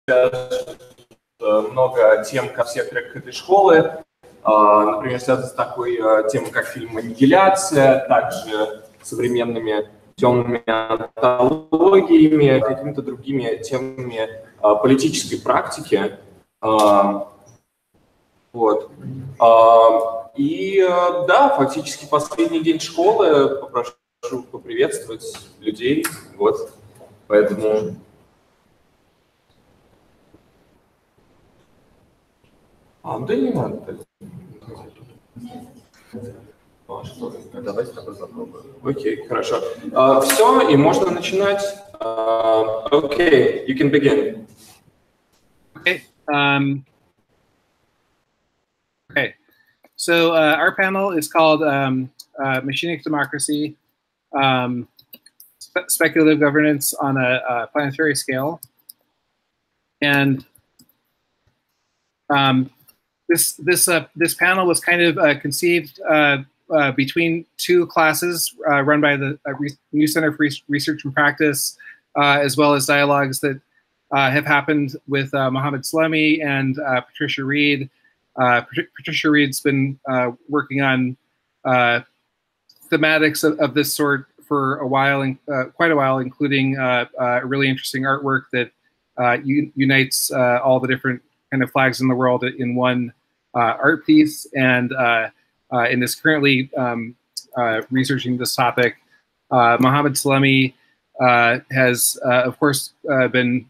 много тем в секторах этой школы, например, связано с такой темой, как фильм «Аннигиляция», также современными темными онтологиями, какими-то другими темами политической практики. Вот. И да, фактически последний день школы, попрошу поприветствовать людей. Вот. Поэтому... Да не надо. Давайте тогда попробуем. Окей, хорошо. Все, и можно начинать. Окей, you can begin. Okay. Okay. So our panel is called Machinic Democracy, Speculative Governance on a Planetary Scale. And this panel was kind of conceived between two classes run by the New Center for Research and Practice, as well as dialogues that have happened with Mohammad Salemy and Patricia Reed. Patricia Reed's been working on thematics of this sort for a while, quite a while, including a really interesting artwork that unites all the different kind of flags in the world in one art piece, and is currently researching this topic. Mohammed Salami has, of course, been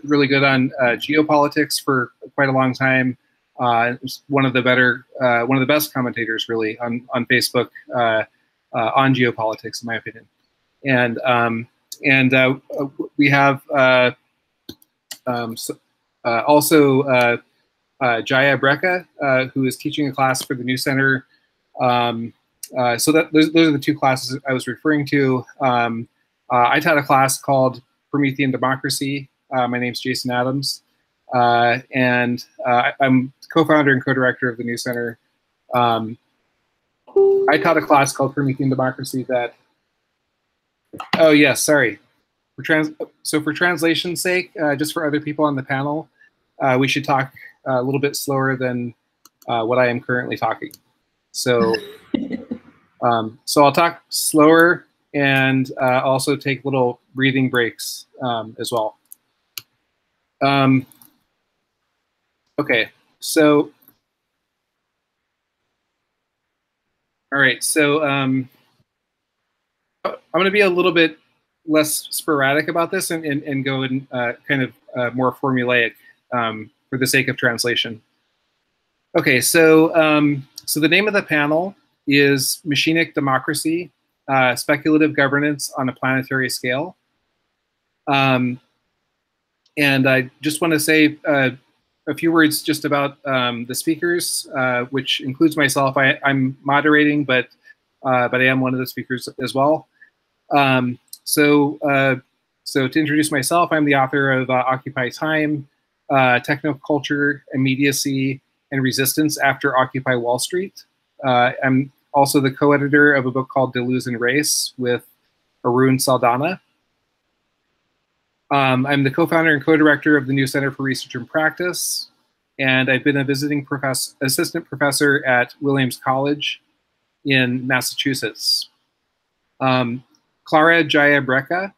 really good on geopolitics for quite a long time. One of the best commentators, really, on Facebook on geopolitics, in my opinion. And we have also Jaya Brekke, who is teaching a class for the New Center. So those are the two classes I was referring to. I taught a class called Promethean Democracy. My name's Jason Adams, and I'm co-founder and co-director of the New Center. I taught a class called Promethean Democracy that, oh yes, sorry. So for translation's sake, just for other people on the panel, we should talk a little bit slower than what I am currently talking. So, so I'll talk slower and also take little breathing breaks as well. Okay, so, all right, so I'm going to be a little bit less sporadic about this and go in kind of more formulaic for the sake of translation. Okay, so so the name of the panel is Machinic Democracy, Speculative Governance on a Planetary Scale. And I just want to say a few words just about the speakers, which includes myself. I'm moderating, but I am one of the speakers as well. So to introduce myself, I'm the author of Occupy Time, Technoculture, Immediacy, and Resistance After Occupy Wall Street. I'm also the co-editor of a book called Delusion Race with Arun Saldana. I'm the co-founder and co-director of the New Center for Research and Practice, and I've been a visiting assistant professor at Williams College in Massachusetts. Klara Jaya Brekke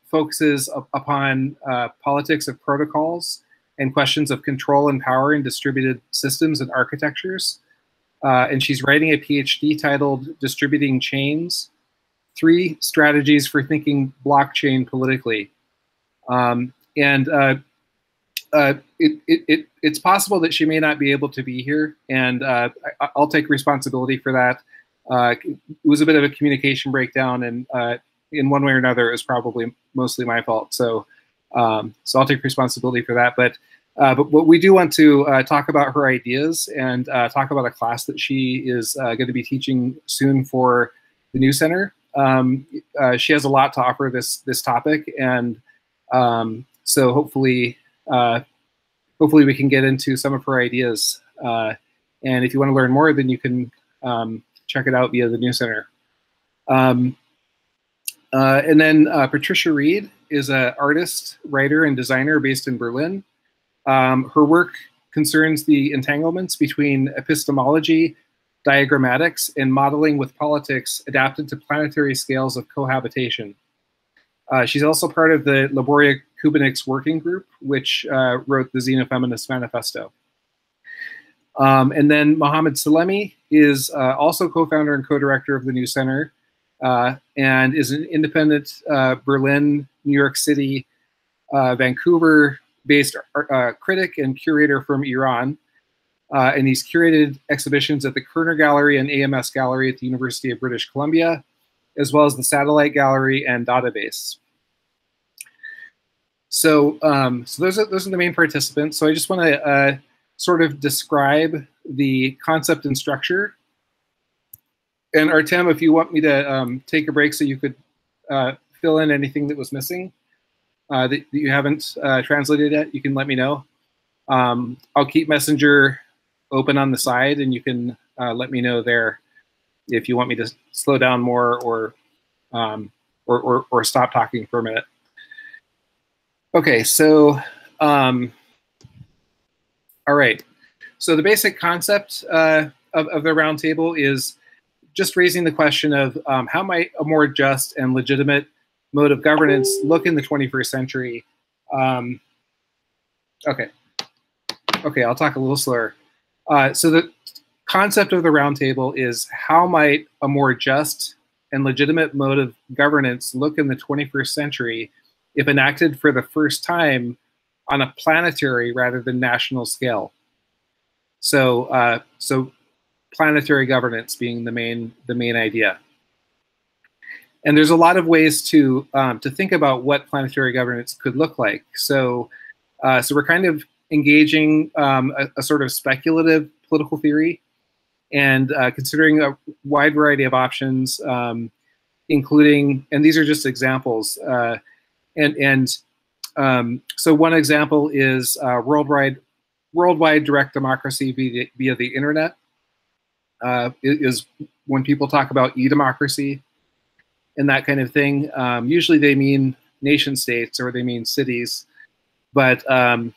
focuses upon politics of protocols and questions of control and power in distributed systems and architectures. And she's writing a PhD titled Distributing Chains, 3 Strategies for Thinking Blockchain Politically. It's possible that she may not be able to be here, and I'll take responsibility for that. It was a bit of a communication breakdown, and in one way or another, it was probably mostly my fault. So, so I'll take responsibility for that. But what we do want to talk about her ideas and talk about a class that she is going to be teaching soon for the New Center. She has a lot to offer this topic, and so hopefully we can get into some of her ideas. And if you want to learn more, then you can check it out via the New Center. And then Patricia Reed is an artist, writer, and designer based in Berlin. Her work concerns the entanglements between epistemology, diagrammatics, and modeling with politics adapted to planetary scales of cohabitation. She's also part of the Laboria Kubenix working group, which wrote the Xenofeminist Manifesto. And then Mohammad Salemy is also co-founder and co-director of the New Center, and is an independent Berlin, New York City, Vancouver-based critic and curator from Iran. And he's curated exhibitions at the Kerner Gallery and AMS Gallery at the University of British Columbia, as well as the Satellite Gallery and Database. So, those are the main participants. So I just want to sort of describe the concept and structure. And Artem, if you want me to take a break so you could fill in anything that was missing that you haven't translated yet, you can let me know. I'll keep Messenger open on the side, and you can let me know there if you want me to slow down more or stop talking for a minute. Okay, so all right. So the basic concept of the roundtable is just raising the question of how might a more just and legitimate mode of governance look in the 21st century. Okay, I'll talk a little slower. So the concept of the roundtable is how might a more just and legitimate mode of governance look in the 21st century if enacted for the first time on a planetary rather than national scale. So, planetary governance being the main idea. And there's a lot of ways to think about what planetary governance could look like. So we're kind of engaging a sort of speculative political theory and considering a wide variety of options, including, and these are just examples. So one example is worldwide direct democracy via the internet. Is when people talk about e-democracy and that kind of thing. Usually they mean nation states or they mean cities, but the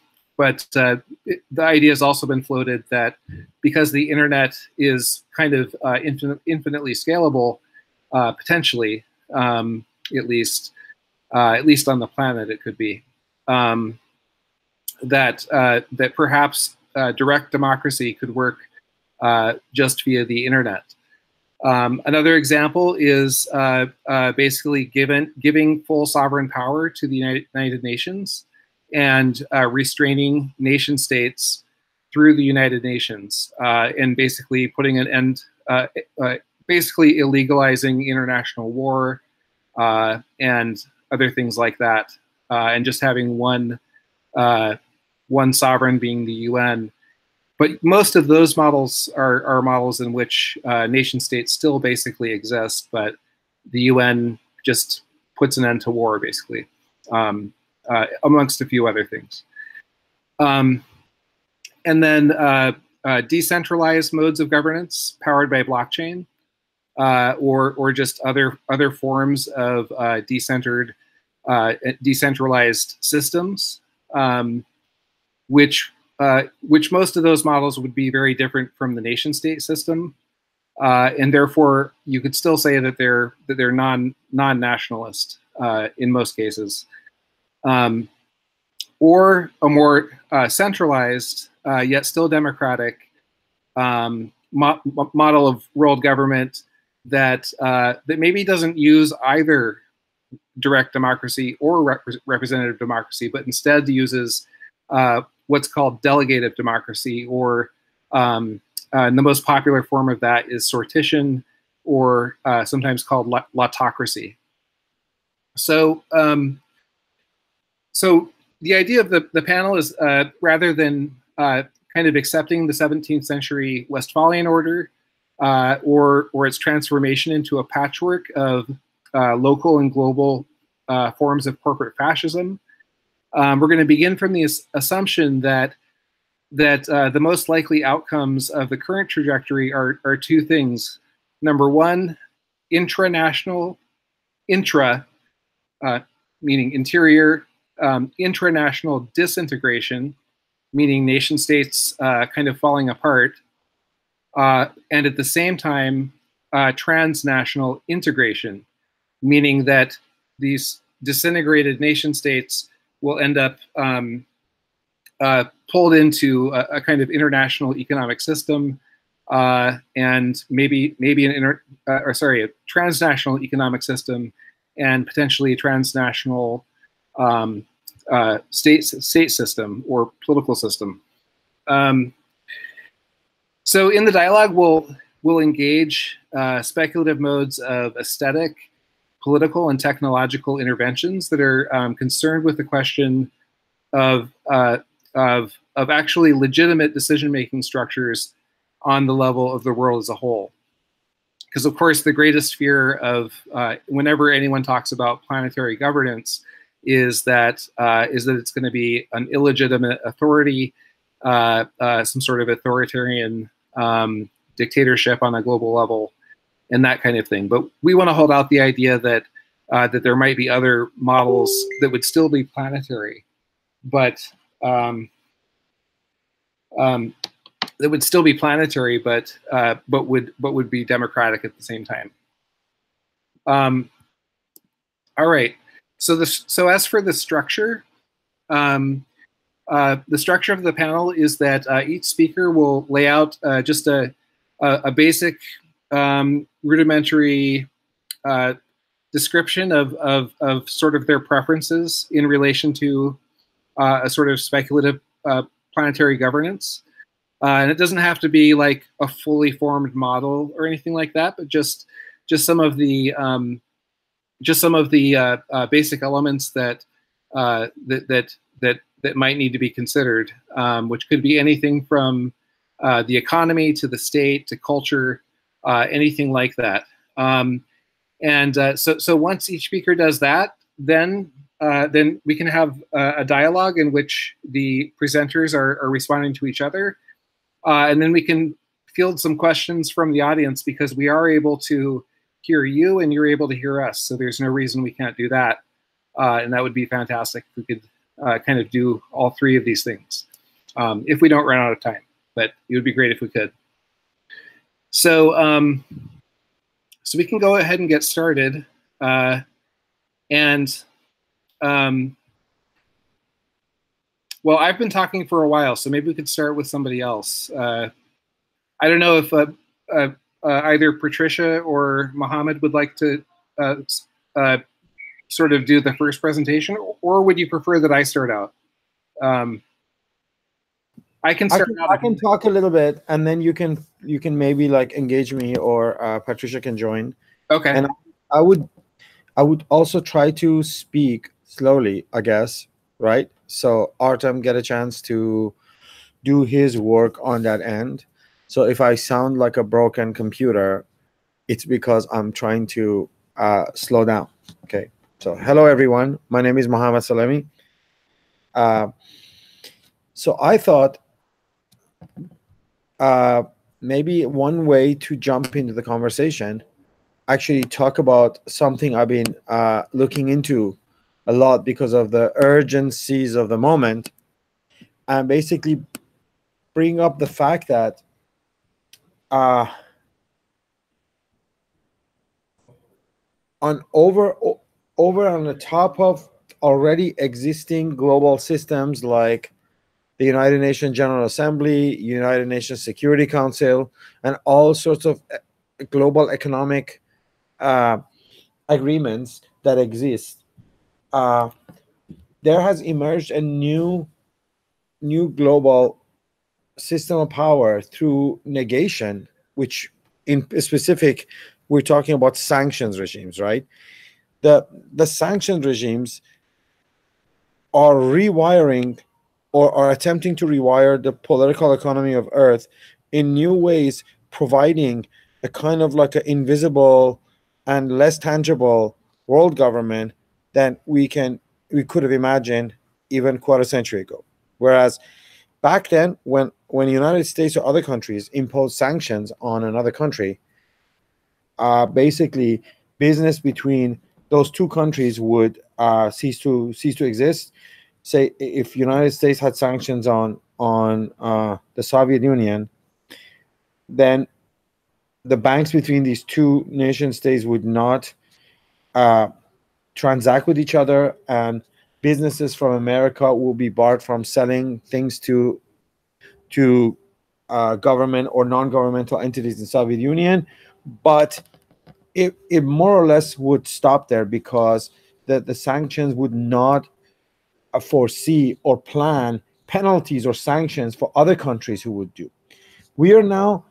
idea has also been floated that because the internet is kind of infinitely scalable, potentially, at least on the planet, it could be that perhaps direct democracy could work just via the internet. Another example is basically giving full sovereign power to the United Nations and restraining nation states through the United Nations, and basically putting an end, basically illegalizing international war and other things like that, and just having one sovereign being the UN. But most of those models are models in which nation states still basically exist, but the UN just puts an end to war, basically, amongst a few other things. And then decentralized modes of governance powered by blockchain, or just other forms of decentralized systems, which most of those models would be very different from the nation-state system, and therefore you could still say that they're non-nationalist in most cases, or a more centralized yet still democratic model of world government that maybe doesn't use either direct democracy or representative democracy, but instead uses what's called delegative democracy, or and the most popular form of that is sortition, or sometimes called autocracy. So, so the idea of the panel is rather than kind of accepting the 17th century Westphalian order or its transformation into a patchwork of local and global forms of corporate fascism, we're going to begin from the assumption that the most likely outcomes of the current trajectory are two things. Number one, intranational meaning interior, intranational disintegration, meaning nation states kind of falling apart, and at the same time, transnational integration, meaning that these disintegrated nation states will end up pulled into a kind of international economic system, and maybe a transnational economic system, and potentially a transnational state system or political system. So in the dialogue, we'll engage speculative modes of aesthetic, political, and technological interventions that are concerned with the question of actually legitimate decision-making structures on the level of the world as a whole. Because of course, the greatest fear of whenever anyone talks about planetary governance is that it's going to be an illegitimate authority, some sort of authoritarian dictatorship on a global level, and that kind of thing. But we want to hold out the idea that that there might be other models that would still be planetary, but that would still be planetary, but would be democratic at the same time. All right. So as for the structure, the structure of the panel is that each speaker will lay out just a basic rudimentary description of sort of their preferences in relation to a sort of speculative planetary governance. And it doesn't have to be like a fully formed model or anything like that, but just some of the basic elements that that might need to be considered, which could be anything from the economy to the state to culture, anything like that. So once each speaker does that, then we can have a dialogue in which the presenters are responding to each other. And then we can field some questions from the audience, because we are able to hear you and you're able to hear us. So there's no reason we can't do that. And that would be fantastic if we could kind of do all three of these things, if we don't run out of time. But it would be great if we could. So, so we can go ahead and get started. Well, I've been talking for a while, so maybe we could start with somebody else. I don't know if either Patricia or Mohammed would like to sort of do the first presentation, or would you prefer that I start out? I can start out. I can talk a little bit, and then you can maybe like engage me, or Patricia can join. Okay. And I would also try to speak slowly, I guess, right? So Artem get a chance to do his work on that end. So if I sound like a broken computer, it's because I'm trying to slow down. Okay. So hello everyone. My name is Mohammed Salemy. So I thought maybe one way to jump into the conversation, actually talk about something I've been looking into a lot because of the urgencies of the moment, and basically bring up the fact that over on the top of already existing global systems like the United Nations General Assembly, United Nations Security Council, and all sorts of global economic agreements that exist, there has emerged a new global system of power through negation, which in specific, we're talking about sanctions regimes, right? The sanctions regimes are rewiring or are attempting to rewire the political economy of Earth in new ways, providing a kind of like an invisible and less tangible world government than we could have imagined even quarter century ago. Whereas back then, when the United States or other countries imposed sanctions on another country, basically business between those two countries would cease to exist. Say if United States had sanctions on the Soviet Union, then the banks between these two nation states would not transact with each other, and businesses from America will be barred from selling things to government or non-governmental entities in Soviet Union. But it more or less would stop there, because the sanctions would not foresee or plan penalties or sanctions for other countries who would do. We are now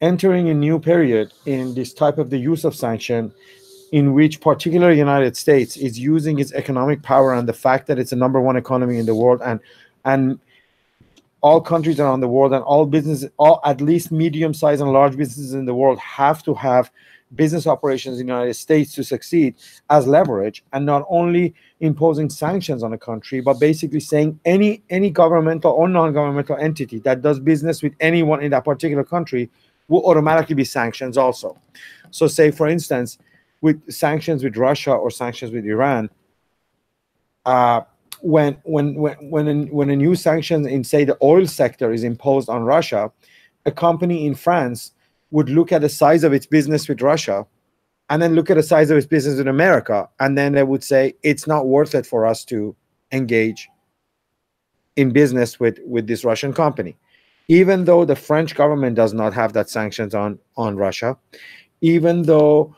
entering a new period in this type of the use of sanction, in which particularly United States is using its economic power and the fact that it's the #1 economy in the world, and all countries around the world and all businesses, all at least medium-sized and large businesses in the world, have to have business operations in the United States to succeed as leverage, and not only imposing sanctions on a country, but basically saying any governmental or non-governmental entity that does business with anyone in that particular country will automatically be sanctions also. So say, for instance, with sanctions with Russia or sanctions with Iran, when a new sanction in, say, the oil sector is imposed on Russia, a company in France would look at the size of its business with Russia, and then look at the size of its business in America, and then they would say it's not worth it for us to engage in business with this Russian company, even though the French government does not have that sanctions on Russia, even though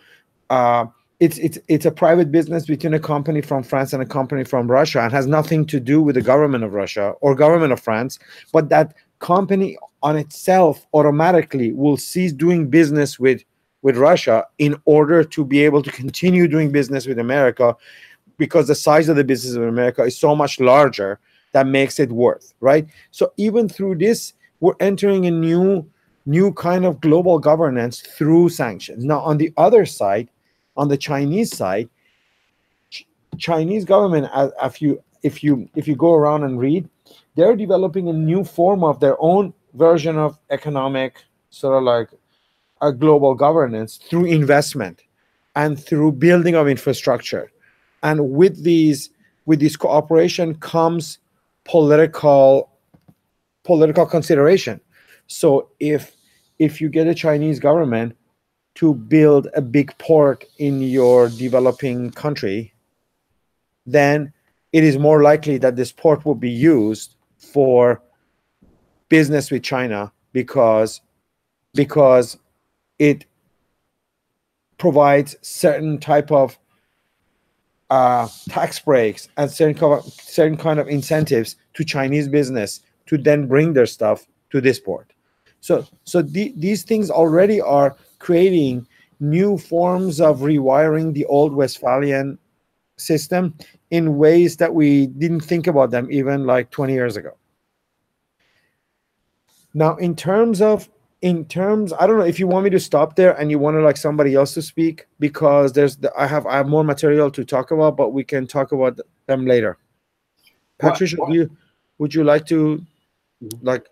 it's a private business between a company from France and a company from Russia, and has nothing to do with the government of Russia or government of France, but that company on itself automatically will cease doing business with Russia in order to be able to continue doing business with America, because the size of the business of America is so much larger that makes it worth, right? So even through this, we're entering a new kind of global governance through sanctions. Now, on the other side, on the Chinese side, Chinese government, if you go around and read, they're developing a new form of their own version of economic, sort of like a global governance, through investment and through building of infrastructure. And with this cooperation comes political consideration. So if you get a Chinese government to build a big port in your developing country, then it is more likely that this port will be used for business with China, because it provides certain type of tax breaks and certain kind of incentives to Chinese business to then bring their stuff to this port. So these things already are creating new forms of rewiring the old Westphalian system in ways that we didn't think about them even like 20 years ago. Now, in terms, I don't know if you want me to stop there and you want to like somebody else to speak, because I have more material to talk about, but we can talk about them later. Patricia, would you like to like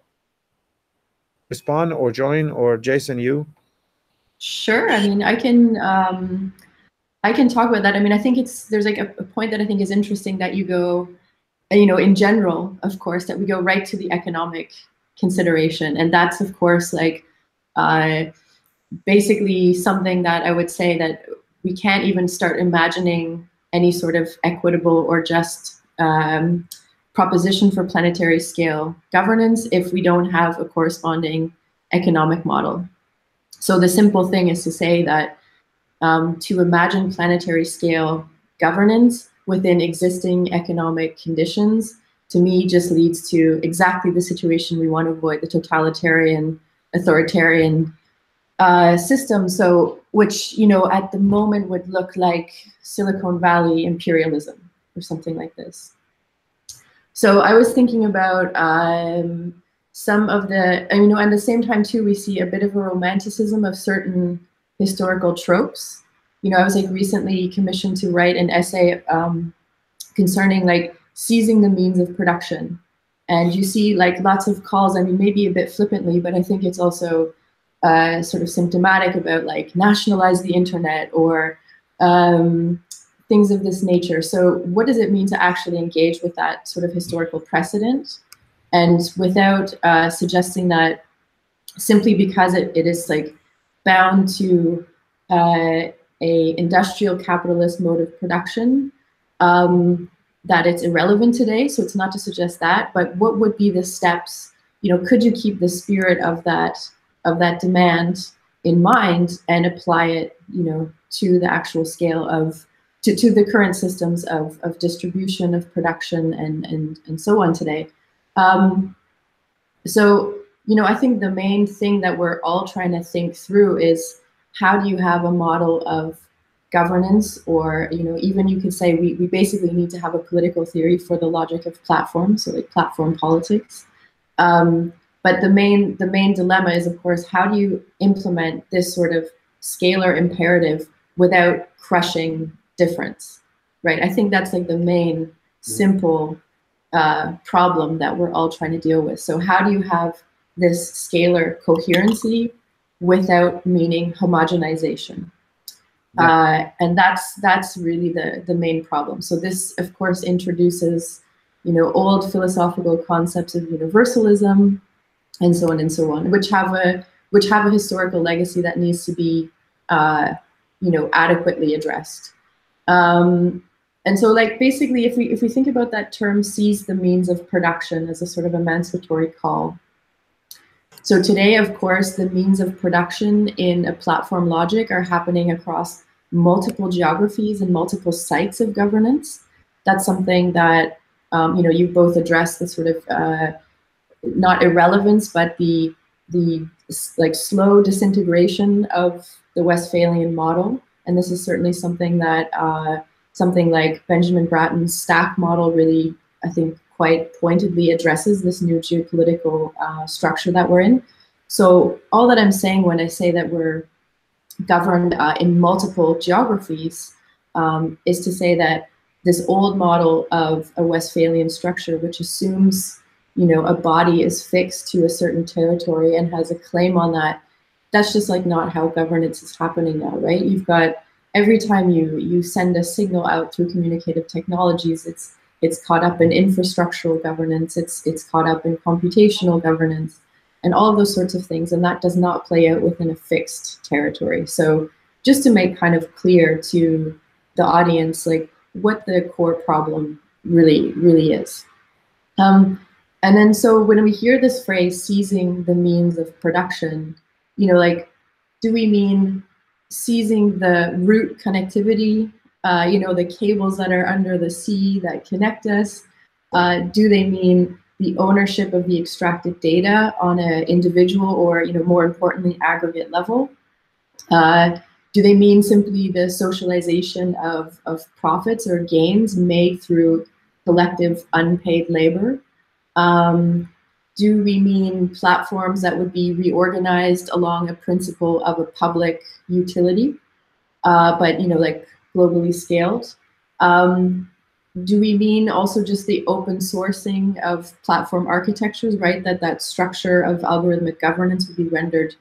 respond or join, or Jason, you? Sure. I mean, I can talk about that. I mean, I think there's like a point that I think is interesting, that you go, in general, of course, that we go right to the economic consideration. And that's, of course, like basically something that I would say that we can't even start imagining any sort of equitable or just proposition for planetary scale governance if we don't have a corresponding economic model. So the simple thing is to say that to imagine planetary scale governance within existing economic conditions, to me, just leads to exactly the situation we want to avoid, the totalitarian, authoritarian system. So, which, at the moment would look like Silicon Valley imperialism or something like this. So I was thinking about some of the, at the same time too, we see a bit of a romanticism of certain historical tropes. I was like recently commissioned to write an essay concerning like seizing the means of production. And you see like lots of calls, maybe a bit flippantly, but I think it's also sort of symptomatic about like nationalize the internet, or things of this nature. So what does it mean to actually engage with that sort of historical precedent? And without suggesting that simply because it is like bound to a industrial capitalist mode of production, that it's irrelevant today. So it's not to suggest that, but what would be the steps? You know, could you keep the spirit of that demand in mind and apply it, you know, to the actual scale of to the current systems of distribution, of production, and so on today. So, you know, I think the main thing that we're all trying to think through is how do you have a model of governance, or, you know, even you could say we basically need to have a political theory for the logic of platforms, so like platform politics. But the main dilemma is, of course, how do you implement this sort of scalar imperative without crushing difference, right? I think that's like the main simple problem that we're all trying to deal with. So how do you have this scalar coherency without meaning homogenization? Yeah. And that's really the main problem. So this, of course, introduces, you know, old philosophical concepts of universalism and so on, which have a historical legacy that needs to be, you know, adequately addressed. And so, like, basically, if we think about that term, seize the means of production as a sort of emancipatory call. So today, of course, the means of production in a platform logic are happening across multiple geographies and multiple sites of governance. That's something that, you know, you both addressed, the sort of not irrelevance, but the like slow disintegration of the Westphalian model. And this is certainly something that something like Benjamin Bratton's stack model really, I think, quite pointedly addresses this new geopolitical structure that we're in. So all that I'm saying when I say that we're governed in multiple geographies is to say that this old model of a Westphalian structure, which assumes, you know, a body is fixed to a certain territory and has a claim on that, that's just like not how governance is happening now, right? You've got, every time you send a signal out through communicative technologies, it's caught up in infrastructural governance, it's caught up in computational governance, and all of those sorts of things, and that does not play out within a fixed territory. So just to make kind of clear to the audience, like, what the core problem really is. And then so when we hear this phrase, seizing the means of production, you know, like, do we mean seizing the root connectivity, you know, the cables that are under the sea that connect us? Do they mean the ownership of the extracted data on an individual or, you know, more importantly, aggregate level? Do they mean simply the socialization of profits or gains made through collective unpaid labor? Do we mean platforms that would be reorganized along a principle of a public utility, but, you know, like globally scaled? Do we mean also just the open sourcing of platform architectures, right? That structure of algorithmic governance would be rendered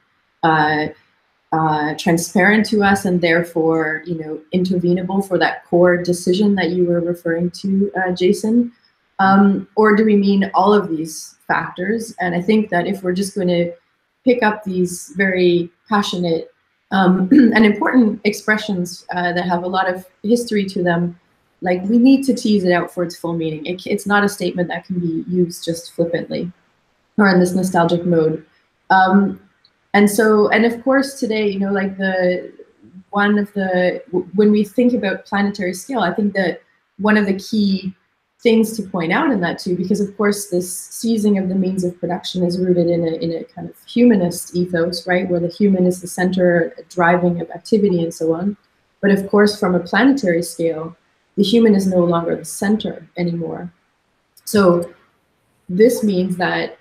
transparent to us and therefore, you know, intervenable for that core decision that you were referring to, Jason? Or do we mean all of these factors? And I think that if we're just going to pick up these very passionate and important expressions that have a lot of history to them, like, we need to tease it out for its full meaning. It's not a statement that can be used just flippantly or in this nostalgic mode. And so, and of course today, you know, like when we think about planetary scale, I think that one of the key things to point out in that too, because of course this seizing of the means of production is rooted in a kind of humanist ethos, right, where the human is the center driving of activity and so on. But of course, from a planetary scale, the human is no longer the center anymore. So this means that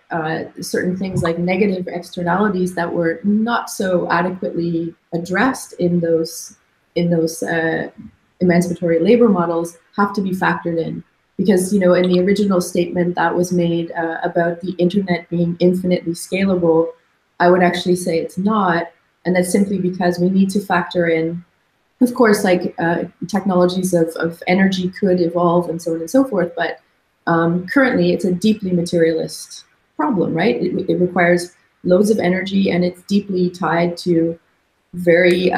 certain things like negative externalities that were not so adequately addressed in those emancipatory labor models have to be factored in. Because, you know, in the original statement that was made about the internet being infinitely scalable, I would actually say it's not. And that's simply because we need to factor in Of course, like technologies of energy could evolve and so on and so forth, but currently it's a deeply materialist problem, right? It requires loads of energy, and it's deeply tied to very,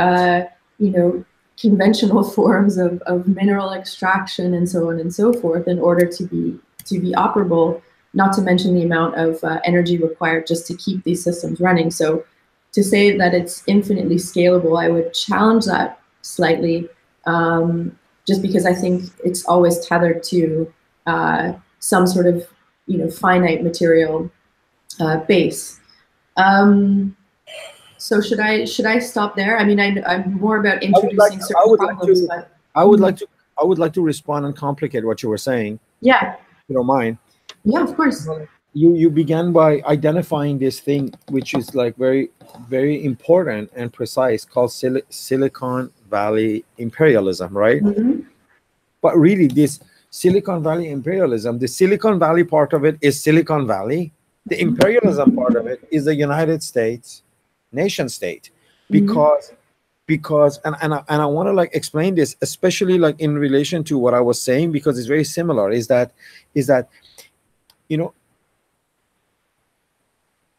conventional forms of mineral extraction and so on and so forth in order to be operable, not to mention the amount of energy required just to keep these systems running. So to say that it's infinitely scalable, I would challenge that slightly, just because I think it's always tethered to some sort of finite material base. So should I stop there? I mean, I'm more about introducing certain problems. I would like to respond and complicate what you were saying. Yeah. If you don't mind. Yeah, of course. You began by identifying this thing, which is like very, very important and precise, called Silicon Valley imperialism, right? Mm-hmm. But really, this Silicon Valley imperialism, the Silicon Valley part of it is Silicon Valley. The imperialism part of it is the United States nation state, because and I want to like explain this, especially like in relation to what I was saying, because it's very similar. Is that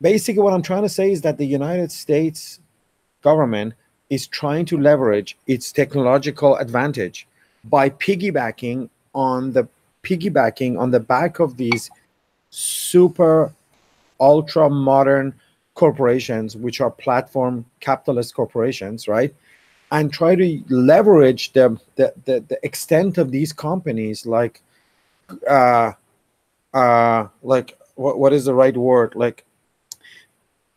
basically what I'm trying to say is that the United States government is trying to leverage its technological advantage by piggybacking on the back of these super ultra modern corporations, which are platform capitalist corporations, right? And try to leverage the extent of these companies, like what is the right word, like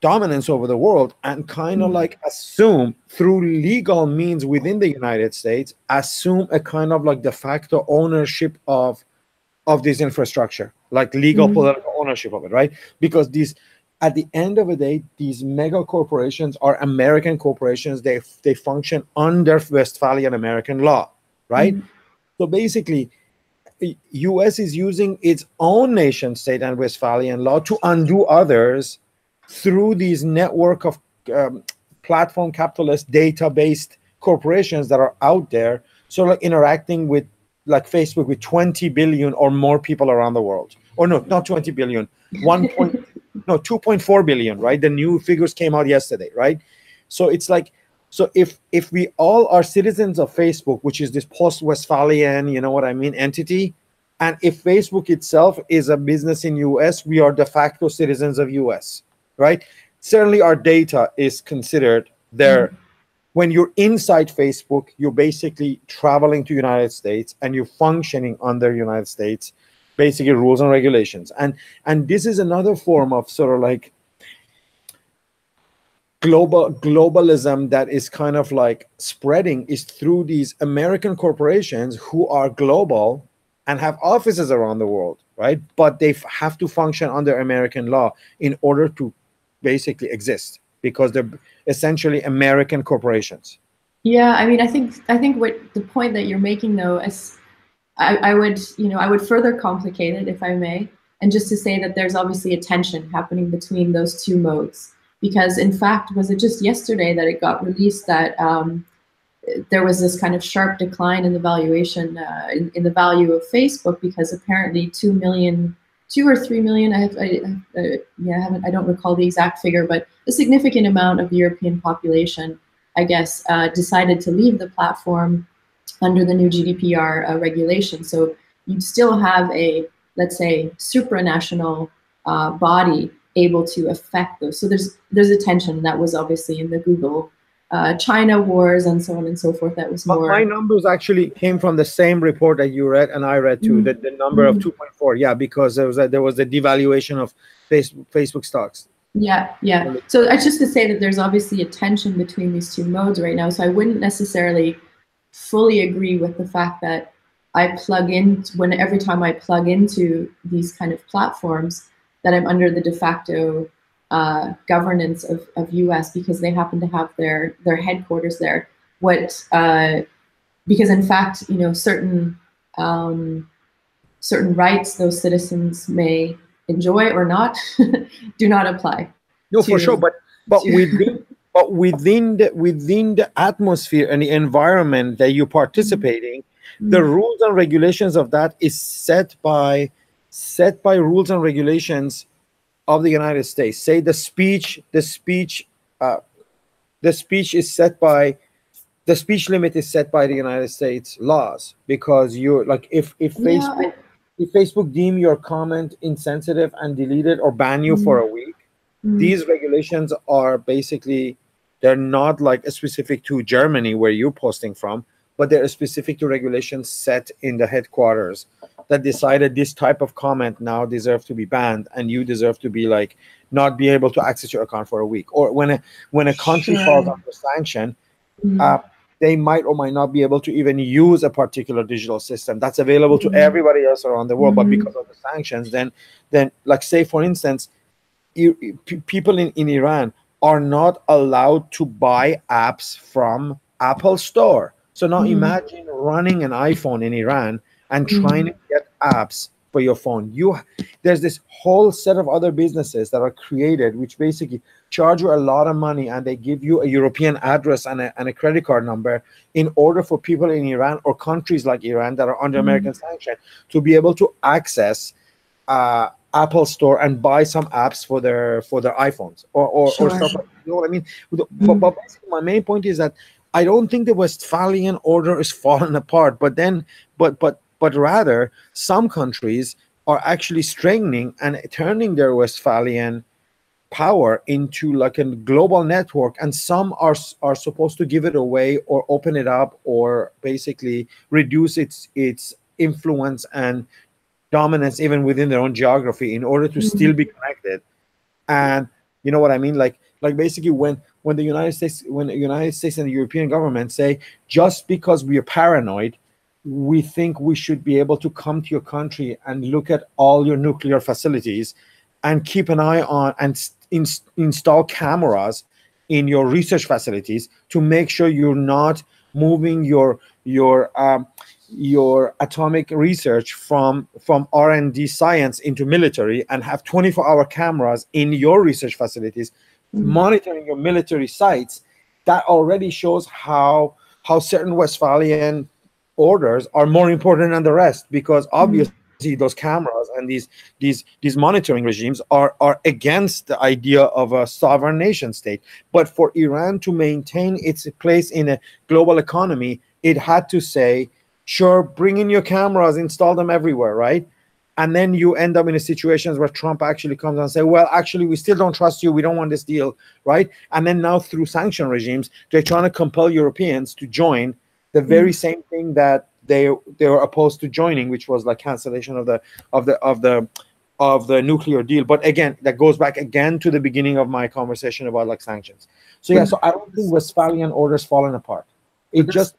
dominance over the world, and kind of like assume through legal means within the United States, assume a kind of like de facto ownership of this infrastructure, like legal political ownership of it, right? Because these, at the end of the day, these mega corporations are American corporations. They function under Westphalian American law, right? So basically, U.S. is using its own nation state and Westphalian law to undo others through these network of platform capitalist data-based corporations that are out there, sort of interacting with, like Facebook, with 20 billion or more people around the world. Or no, not 20 billion, 2.4 billion, right? The new figures came out yesterday, right? So it's like, so if we all are citizens of Facebook, which is this post-Westphalian, you know what I mean, entity, and if Facebook itself is a business in US, we are de facto citizens of US, right? Certainly our data is considered there. When you're inside Facebook, you're basically traveling to United States and you're functioning under United States, basically rules and regulations. And this is another form of sort of like globalism that is kind of like spreading, is through these American corporations who are global and have offices around the world, right? But they have to function under American law in order to basically exist, because they're essentially American corporations. Yeah, I mean, I think what the point that you're making, though, is I would further complicate it, if I may, and just to say that there's obviously a tension happening between those two modes. Because in fact, was it just yesterday that it got released that there was this kind of sharp decline in the valuation, in the value of Facebook, because apparently 2 or 3 million, I don't recall the exact figure, but a significant amount of the European population, I guess, decided to leave the platform under the new GDPR regulation. So you'd still have a, let's say, supranational body able to affect those. So there's a tension that was obviously in the Google China wars and so on and so forth. That was more. My numbers actually came from the same report that you read and I read too. The number of 2.4, yeah, because there was the devaluation of Facebook stocks. Yeah. So it's just to say that there's obviously a tension between these two modes right now. So I wouldn't necessarily fully agree with the fact that every time I plug into these kind of platforms, that I'm under the de facto governance of US, because they happen to have their headquarters there. Because in fact, certain rights those citizens may enjoy or not do not apply. No, for sure, but But within the atmosphere and the environment that you're participating, the rules and regulations of that is set by rules and regulations of the United States. Say the speech is set by, the speech limit is set by the United States laws, because you're like, if Facebook deem your comment insensitive and delete it or ban you for a week, these regulations are basically, they're not like specific to Germany where you're posting from, but they're specific to regulations set in the headquarters that decided this type of comment now deserves to be banned, and you deserve to be like not be able to access your account for a week. Or when a country falls under sanction, they might or might not be able to even use a particular digital system that's available to everybody else around the world. But because of the sanctions, then like, say for instance, people in Iran are not allowed to buy apps from Apple Store. So now imagine running an iPhone in Iran and trying to get apps for your phone. There's this whole set of other businesses that are created which basically charge you a lot of money, and they give you a European address and a credit card number in order for people in Iran or countries like Iran that are under American sanction to be able to access Apple Store and buy some apps for their iPhones or stuff like that. You know what I mean? But basically my main point is that I don't think the Westphalian order is falling apart, but rather some countries are actually strengthening and turning their Westphalian power into like a global network, and some are supposed to give it away or open it up or basically reduce its influence and dominance even within their own geography in order to still be connected. And you know what I mean? Like basically when the United States and the European government say, just because we are paranoid, we think we should be able to come to your country and look at all your nuclear facilities and keep an eye on and install cameras in your research facilities to make sure you're not moving your atomic research from R&D science into military, and have 24-hour cameras in your research facilities monitoring your military sites. That already shows how certain Westphalian orders are more important than the rest, because obviously those cameras and these monitoring regimes are against the idea of a sovereign nation state. But for Iran to maintain its place in a global economy, it had to say, sure, bring in your cameras, install them everywhere, right? And then you end up in a situation where Trump actually comes and say, well, actually, we still don't trust you. We don't want this deal, right? And then now through sanction regimes, they're trying to compel Europeans to join the very same thing that they were opposed to joining, which was like cancellation of the nuclear deal. But again, that goes back again to the beginning of my conversation about like sanctions. So yeah, so I don't think Westphalian order's fallen apart. It just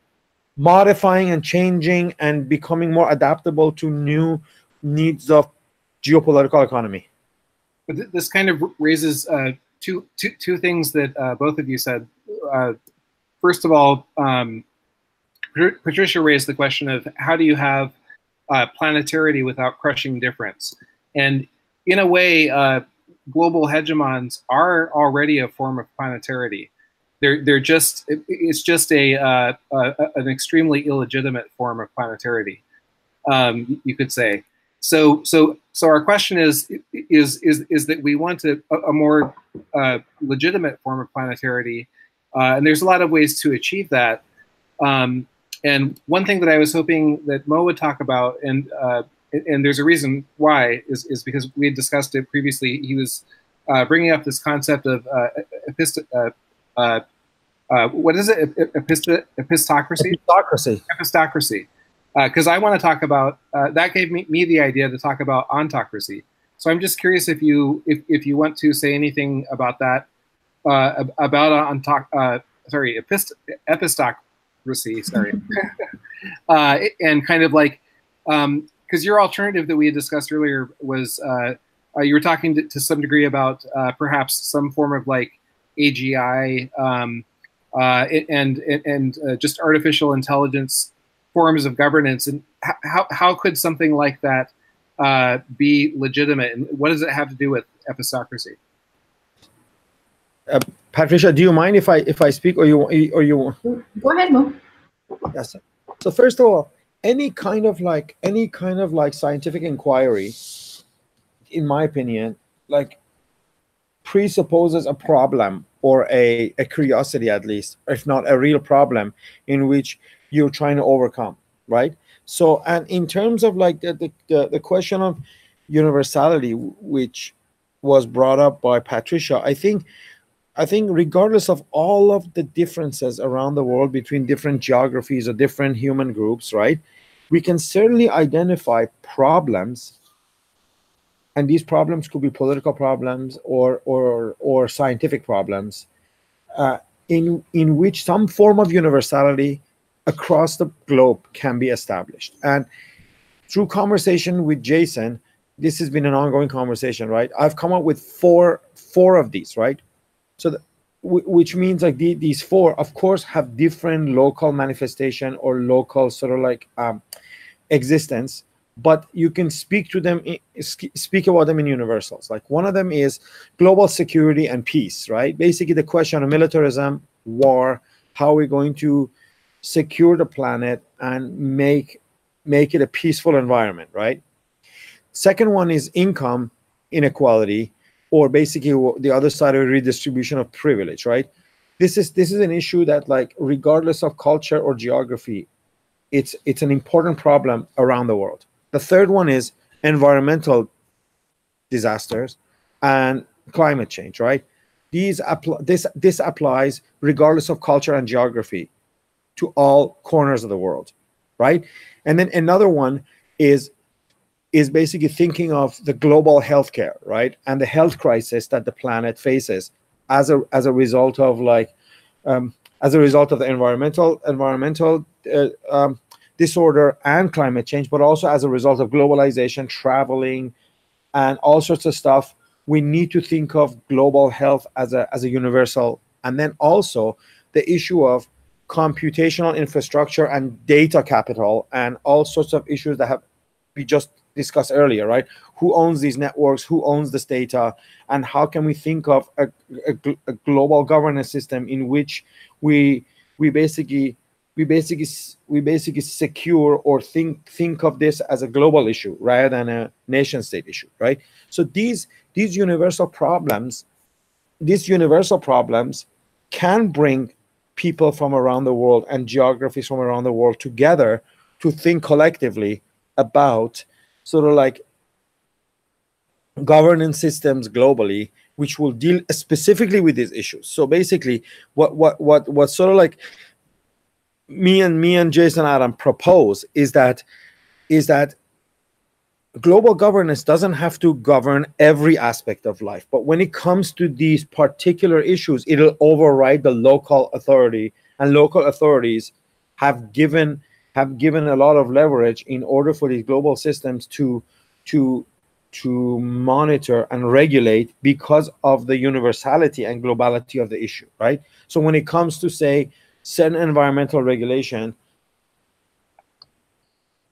modifying and changing and becoming more adaptable to new needs of geopolitical economy. But this kind of raises two things that both of you said. First of all, Patricia raised the question of how do you have planetarity without crushing difference? And in a way, global hegemons are already a form of planetarity. It's just an extremely illegitimate form of planetarity, you could say. So our question is that we want a more legitimate form of planetarity, and there's a lot of ways to achieve that. And one thing that I was hoping that Mo would talk about, and there's a reason why, is because we had discussed it previously. He was bringing up this concept of what is it? Epistocracy? Epistocracy. Because I want to talk about that gave me the idea to talk about ontocracy. So I'm just curious if you want to say anything about that, about epistocracy. Sorry, and kind of like because your alternative that we had discussed earlier was you were talking to some degree about perhaps some form of like AGI and just artificial intelligence forms of governance, and how could something like that be legitimate, and what does it have to do with epistocracy? Patricia, do you mind if I speak, or you Go ahead, Mo. Yes. So first of all, any kind of like scientific inquiry, in my opinion, like presupposes a problem or a curiosity, at least, if not a real problem, in which you're trying to overcome, right? So, and in terms of like the question of universality, which was brought up by Patricia, I think regardless of all of the differences around the world between different geographies or different human groups, right, we can certainly identify problems, and these problems could be political problems or scientific problems, in which some form of universality across the globe can be established. And through conversation with Jason, this has been an ongoing conversation, right? I've come up with four of these, right? So, which means like these four, of course, have different local manifestation or local sort of like existence, but you can speak to them, speak about them in universals. Like one of them is global security and peace, right? Basically, the question of militarism, war, how we're going to secure the planet and make it a peaceful environment, right? Second one is income inequality, or basically the other side of redistribution of privilege, right? This is an issue that, like, regardless of culture or geography, it's an important problem around the world. The third one is environmental disasters and climate change, right? This applies regardless of culture and geography to all corners of the world, right? And then another one is basically thinking of the global healthcare, right, and the health crisis that the planet faces as a result of like as a result of the environmental disorder and climate change, but also as a result of globalization, traveling, and all sorts of stuff. We need to think of global health as a universal, and then also the issue of computational infrastructure and data capital and all sorts of issues that we just discussed earlier, right? Who owns these networks? Who owns this data? And how can we think of a global governance system in which we basically secure or think of this as a global issue rather than a nation state issue, right? So these universal problems can bring people from around the world and geographies from around the world together to think collectively about sort of like governance systems globally, which will deal specifically with these issues. So basically, what sort of like me and Jason Adam propose is that global governance doesn't have to govern every aspect of life, but when it comes to these particular issues, it'll override the local authority, and local authorities have given a lot of leverage in order for these global systems to monitor and regulate because of the universality and globality of the issue, right? So when it comes to, say, certain environmental regulation,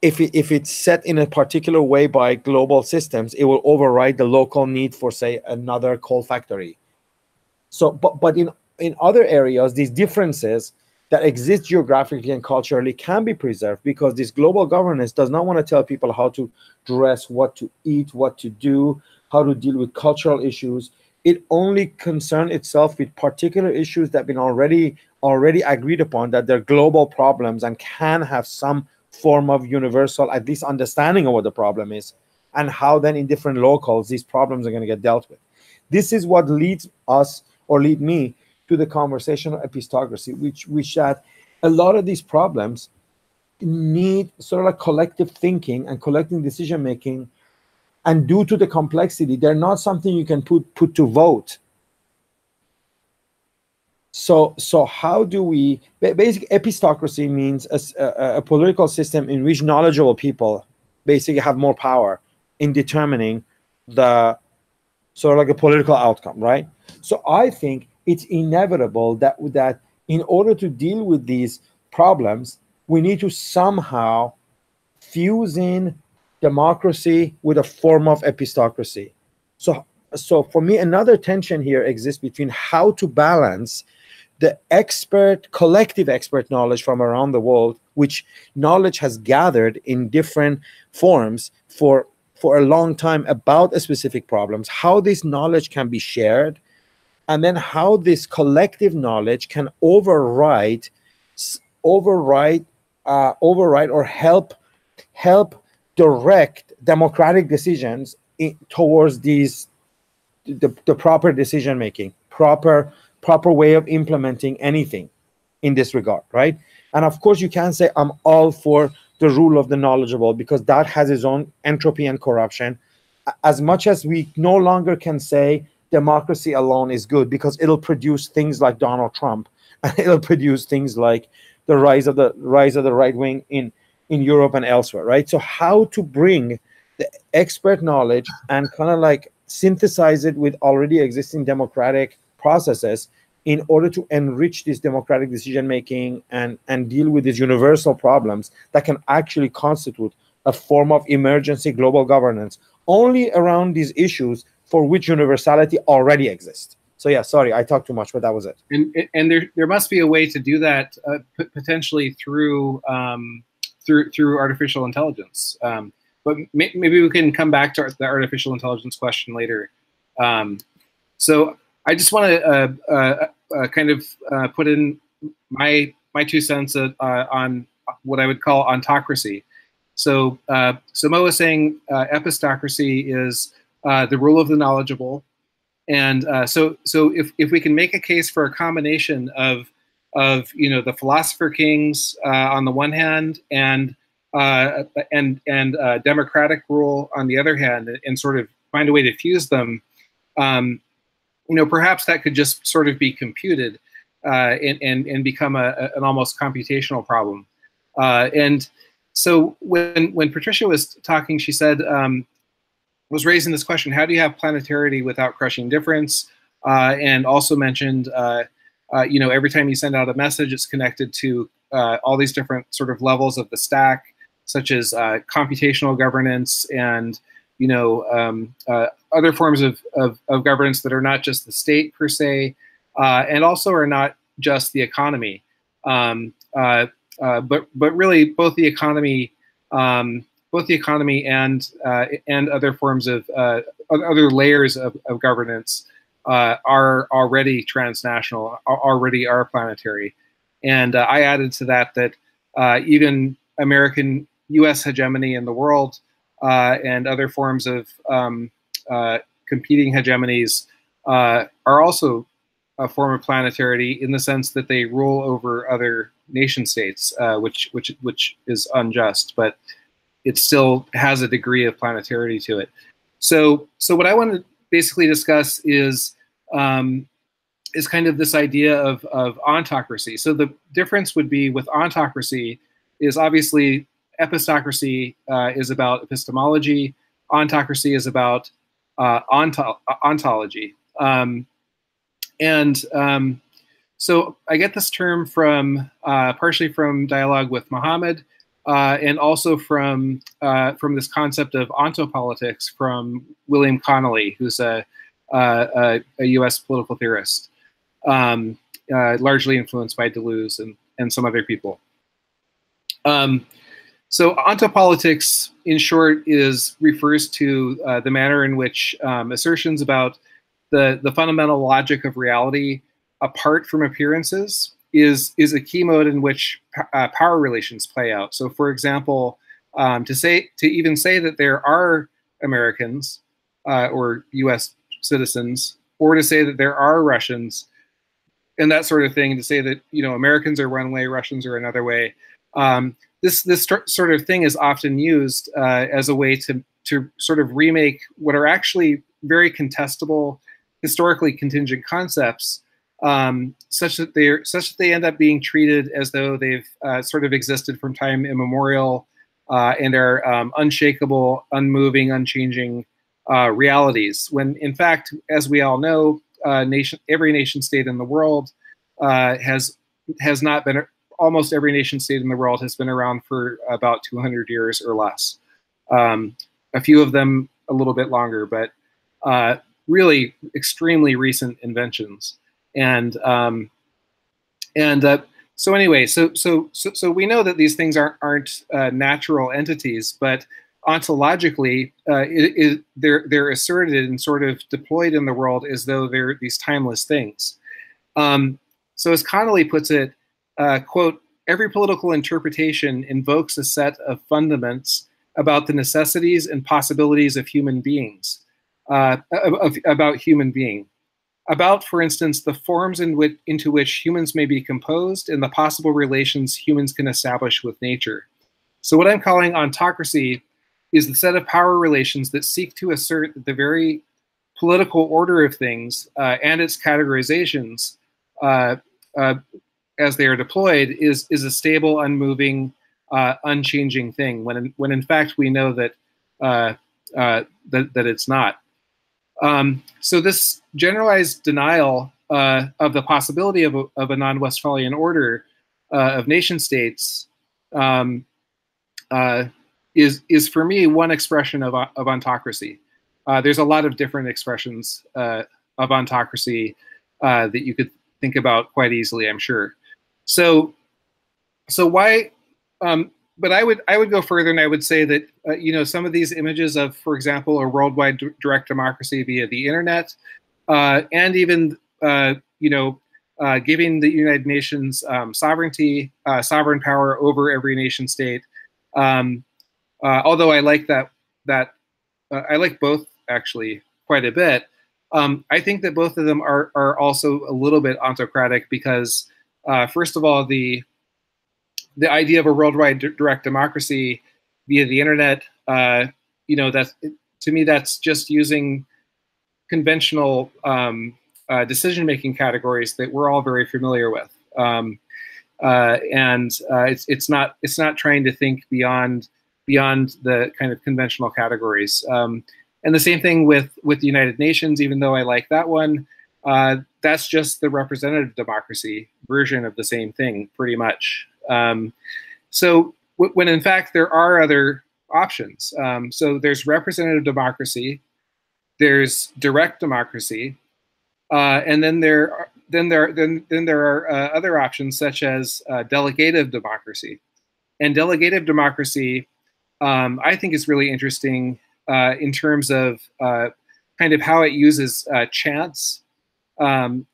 if it's set in a particular way by global systems, it will override the local need for, say, another coal factory. So, but in other areas, these differences that exist geographically and culturally can be preserved, because this global governance does not want to tell people how to dress, what to eat, what to do, how to deal with cultural issues. It only concerns itself with particular issues that have been already agreed upon, that they're global problems and can have some form of universal, at least, understanding of what the problem is, and how then in different locals these problems are going to get dealt with. This is what leads us, or lead me, to the conversation of epistocracy, which that a lot of these problems need sort of like collective thinking and collective decision making, and due to the complexity, they're not something you can put to vote. So how do we, basically epistocracy means a political system in which knowledgeable people basically have more power in determining the sort of like a political outcome, right? So I think it's inevitable that in order to deal with these problems, we need to somehow fuse in democracy with a form of epistocracy. So so for me, another tension here exists between how to balance the collective expert knowledge from around the world, which knowledge has gathered in different forms for a long time about a specific problems, how this knowledge can be shared, and then how this collective knowledge can override or help direct democratic decisions towards the proper decision making, proper way of implementing anything in this regard, right? And of course, you can say I'm all for the rule of the knowledgeable, because that has its own entropy and corruption. As much as we no longer can say democracy alone is good, because it'll produce things like Donald Trump, and it'll produce things like the rise of the right wing in Europe and elsewhere, right? So how to bring the expert knowledge and kind of like synthesize it with already existing democratic processes in order to enrich this democratic decision making and deal with these universal problems that can actually constitute a form of emergency global governance only around these issues for which universality already exists. So yeah, sorry, I talked too much, but that was it. And there must be a way to do that potentially through artificial intelligence. But maybe we can come back to the artificial intelligence question later. So I just want to kind of put in my 2 cents on what I would call ontocracy. So Mo was saying epistocracy is the rule of the knowledgeable, and so if we can make a case for a combination of the philosopher kings on the one hand and democratic rule on the other hand, and sort of find a way to fuse them, perhaps that could just sort of be computed and become an almost computational problem. And so when Patricia was talking, she said, was raising this question: how do you have planetarity without crushing difference? And also mentioned, every time you send out a message, it's connected to all these different sort of levels of the stack, such as computational governance and other forms of governance that are not just the state per se, and also are not just the economy, but really both the economy and other forms of other layers of governance are already transnational, already are planetary. And I added to that even American U.S. hegemony in the world and other forms of competing hegemonies are also a form of planetarity, in the sense that they rule over other nation states, which is unjust, but it still has a degree of planetarity to it. So what I want to basically discuss is kind of this idea of ontocracy. So the difference would be with ontocracy is obviously epistocracy is about epistemology, ontocracy is about ontology. So I get this term from partially from dialogue with Mohammed, and also from this concept of ontopolitics from William Connolly, who's a U.S. political theorist, largely influenced by Deleuze and some other people. So ontopolitics, in short, refers to the manner in which assertions about the fundamental logic of reality apart from appearances is a key mode in which power relations play out. So, for example, to even say that there are Americans or U.S. citizens, or to say that there are Russians, and that sort of thing, to say that Americans are one way, Russians are another way. This sort of thing is often used as a way to sort of remake what are actually very contestable, historically contingent concepts, such that they end up being treated as though they've sort of existed from time immemorial and are unshakable, unmoving, unchanging realities. When in fact, as we all know, every nation state in the world has not been. Almost every nation state in the world has been around for about 200 years or less. A few of them a little bit longer, but really extremely recent inventions. And so anyway, so we know that these things aren't natural entities, but ontologically, they're asserted and sort of deployed in the world as though they're these timeless things. So as Connolly puts it, quote, every political interpretation invokes a set of fundaments about the necessities and possibilities of human beings, about human being. About, for instance, the forms into which humans may be composed and the possible relations humans can establish with nature. So what I'm calling ontocracy is the set of power relations that seek to assert that the very political order of things and its categorizations as they are deployed is a stable, unmoving, unchanging thing, when in fact we know that that it's not. So this generalized denial of the possibility of a non-Westphalian order of nation states is for me one expression of ontocracy. There's a lot of different expressions of ontocracy that you could think about quite easily, I'm sure. So why? But I would go further, and I would say that you know, some of these images of, for example, a worldwide direct democracy via the internet, and even you know, giving the United Nations sovereignty, sovereign power over every nation state. Although I like I like both actually quite a bit. I think that both of them are also a little bit autocratic because, first of all, the idea of a worldwide direct democracy via the internet, you know, to me, that's just using conventional decision-making categories that we're all very familiar with, and it's not trying to think beyond the kind of conventional categories. And the same thing with the United Nations, even though I like that one, that's just the representative democracy version of the same thing, pretty much. So when in fact there are other options. So there's representative democracy, there's direct democracy, and then there are other options such as delegative democracy. And delegative democracy, I think, is really interesting in terms of kind of how it uses chance and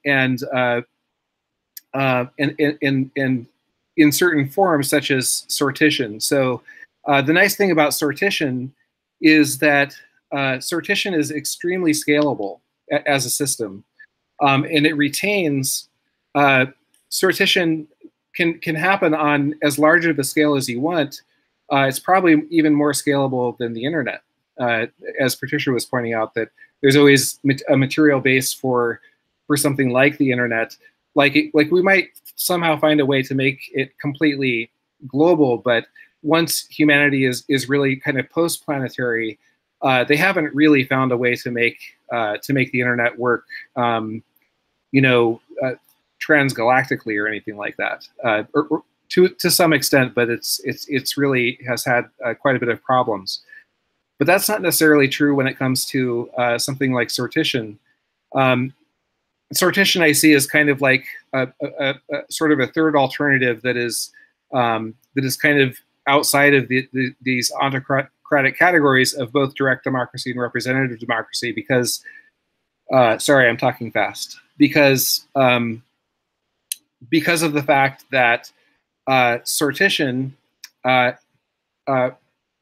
in certain forms, such as sortition. So the nice thing about sortition is that sortition is extremely scalable as a system, and it retains sortition can happen on as large of a scale as you want. It's probably even more scalable than the internet, as Patricia was pointing out, that there's always a material base for something like the internet. Like we might somehow find a way to make it completely global, but once humanity is really kind of post-planetary, they haven't really found a way to make the internet work, you know, transgalactically or anything like that, or to some extent, but it's really has had quite a bit of problems. But that's not necessarily true when it comes to something like sortition. Sortition I see as kind of like a sort of a third alternative that is kind of outside of these autocratic categories of both direct democracy and representative democracy, because sorry, I'm talking fast, because of the fact that sortition,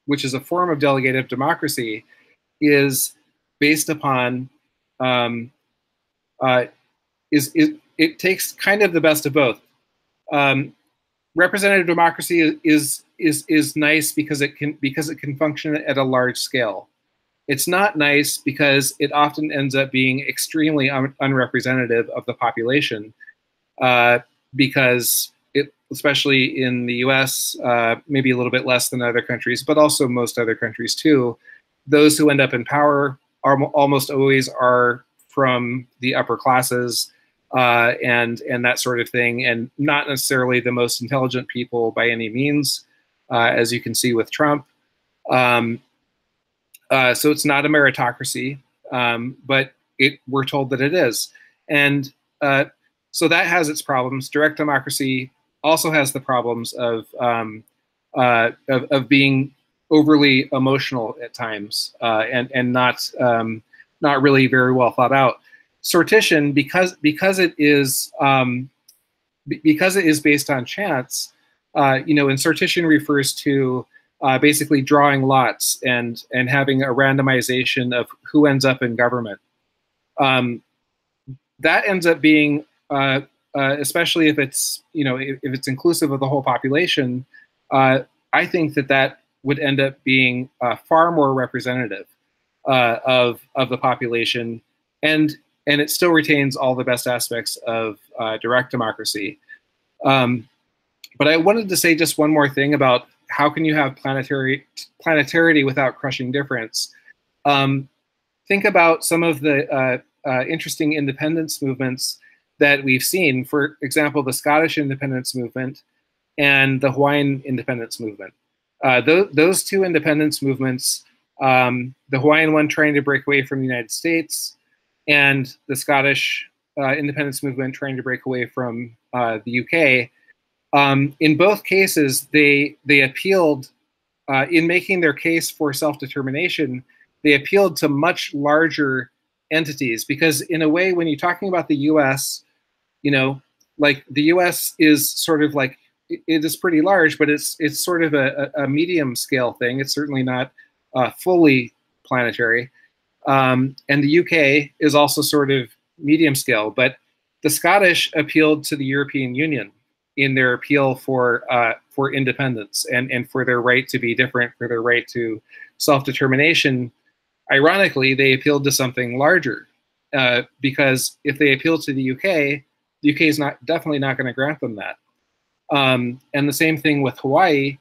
which is a form of delegative democracy, is based upon it takes kind of the best of both. Representative democracy is nice because it can function at a large scale. It's not nice because it often ends up being extremely unrepresentative of the population, because especially in the US, maybe a little bit less than other countries, but also most other countries too, those who end up in power almost always are from the upper classes and that sort of thing, and not necessarily the most intelligent people by any means, as you can see with Trump. So it's not a meritocracy, but we're told that it is. And so that has its problems. Direct democracy also has the problems of being overly emotional at times and not really very well thought out. Sortition, because it is based on chance, and sortition refers to basically drawing lots and having a randomization of who ends up in government. That ends up being, especially if it's if it's inclusive of the whole population, I think that would end up being far more representative of the population, and it still retains all the best aspects of direct democracy. But I wanted to say just one more thing about how can you have planetarity without crushing difference. Think about some of the interesting independence movements that we've seen. For example, the Scottish independence movement and the Hawaiian independence movement. Those two independence movements, the Hawaiian one trying to break away from the United States, and the Scottish independence movement trying to break away from the UK. In both cases, they appealed, in making their case for self-determination, they appealed to much larger entities, because in a way, when you're talking about the US, like the US is sort of like, it is pretty large, but it's sort of a medium scale thing. It's certainly not fully planetary. And the UK is also sort of medium scale, but the Scottish appealed to the European Union in their appeal for independence and for their right to be different, for their right to self-determination. Ironically, they appealed to something larger, because if they appeal to the UK is definitely not going to grant them that. And the same thing with Hawaii.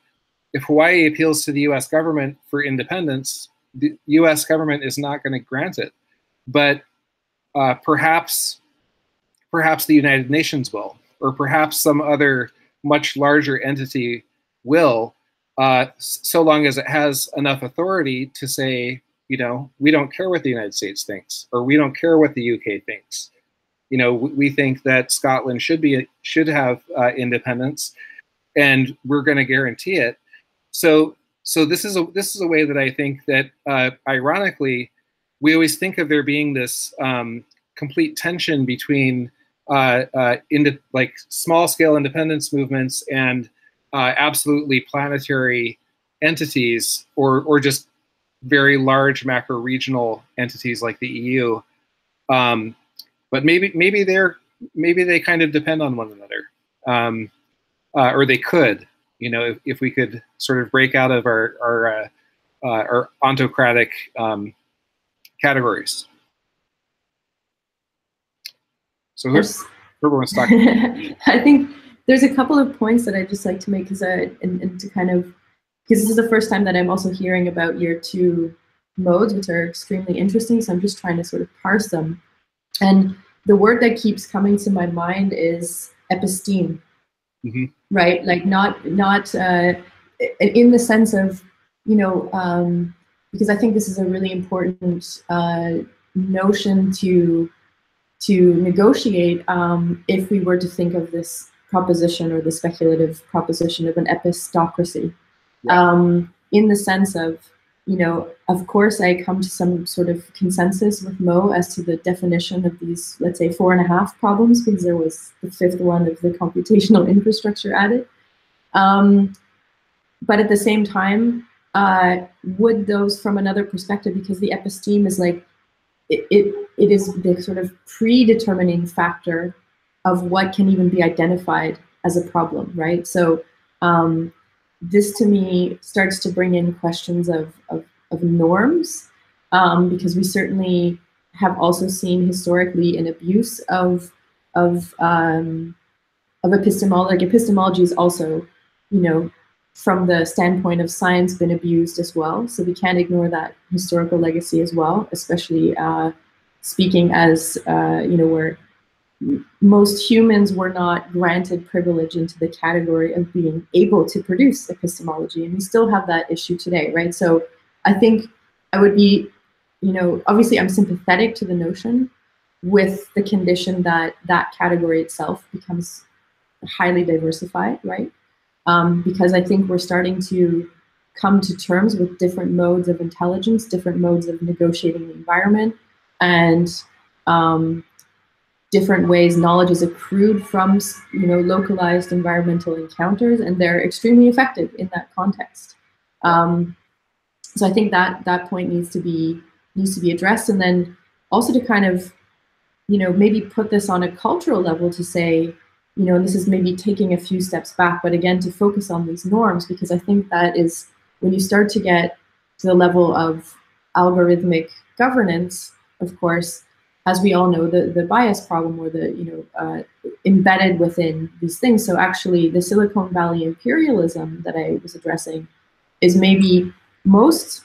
If Hawaii appeals to the US government for independence, the US government is not going to grant it. But perhaps the United Nations will, or perhaps some other much larger entity will, so long as it has enough authority to say, we don't care what the United States thinks, or we don't care what the UK thinks. We think that Scotland should have independence, and we're going to guarantee it. So this is a way that I think that, ironically, we always think of there being this complete tension between like small-scale independence movements and absolutely planetary entities, or just very large macro-regional entities like the EU. But maybe they kind of depend on one another, or they could, if we could sort of break out of our ontocratic categories. So whoever wants to talk. I think there's a couple of points that I'd just like to make, because this is the first time that I'm also hearing about your two modes, which are extremely interesting. So I'm just trying to sort of parse them. And the word that keeps coming to my mind is episteme, right? Like not in the sense of, because I think this is a really important notion to negotiate if we were to think of this proposition, or the speculative proposition of an epistocracy, in the sense of, of course I come to some sort of consensus with Mo as to the definition of these, let's say, 4.5 problems, because there was the 5th one of the computational infrastructure added. But at the same time, would those from another perspective, because the episteme is like, it is the sort of predetermining factor of what can even be identified as a problem, right? So this to me starts to bring in questions of norms, because we certainly have also seen historically an abuse of epistemology. Like epistemology is also, from the standpoint of science, been abused as well. So we can't ignore that historical legacy as well, especially speaking as, where most humans were not granted privilege into the category of being able to produce epistemology. And we still have that issue today, right? So I think I would be you know, obviously I'm sympathetic to the notion, with the condition that that category itself becomes highly diversified, right? Because I think we're starting to come to terms with different modes of intelligence, different modes of negotiating the environment, and different ways knowledge is accrued from, you know, localized environmental encounters, and they're extremely effective in that context. So I think that that point needs to be addressed, and then also to kind of, you know, maybe put this on a cultural level to say, you know, and this is maybe taking a few steps back, but again, to focus on these norms, because I think that is when you start to get to the level of algorithmic governance, of course, as we all know, the bias problem, or the, you know, embedded within these things. So actually the Silicon Valley imperialism that I was addressing is maybe most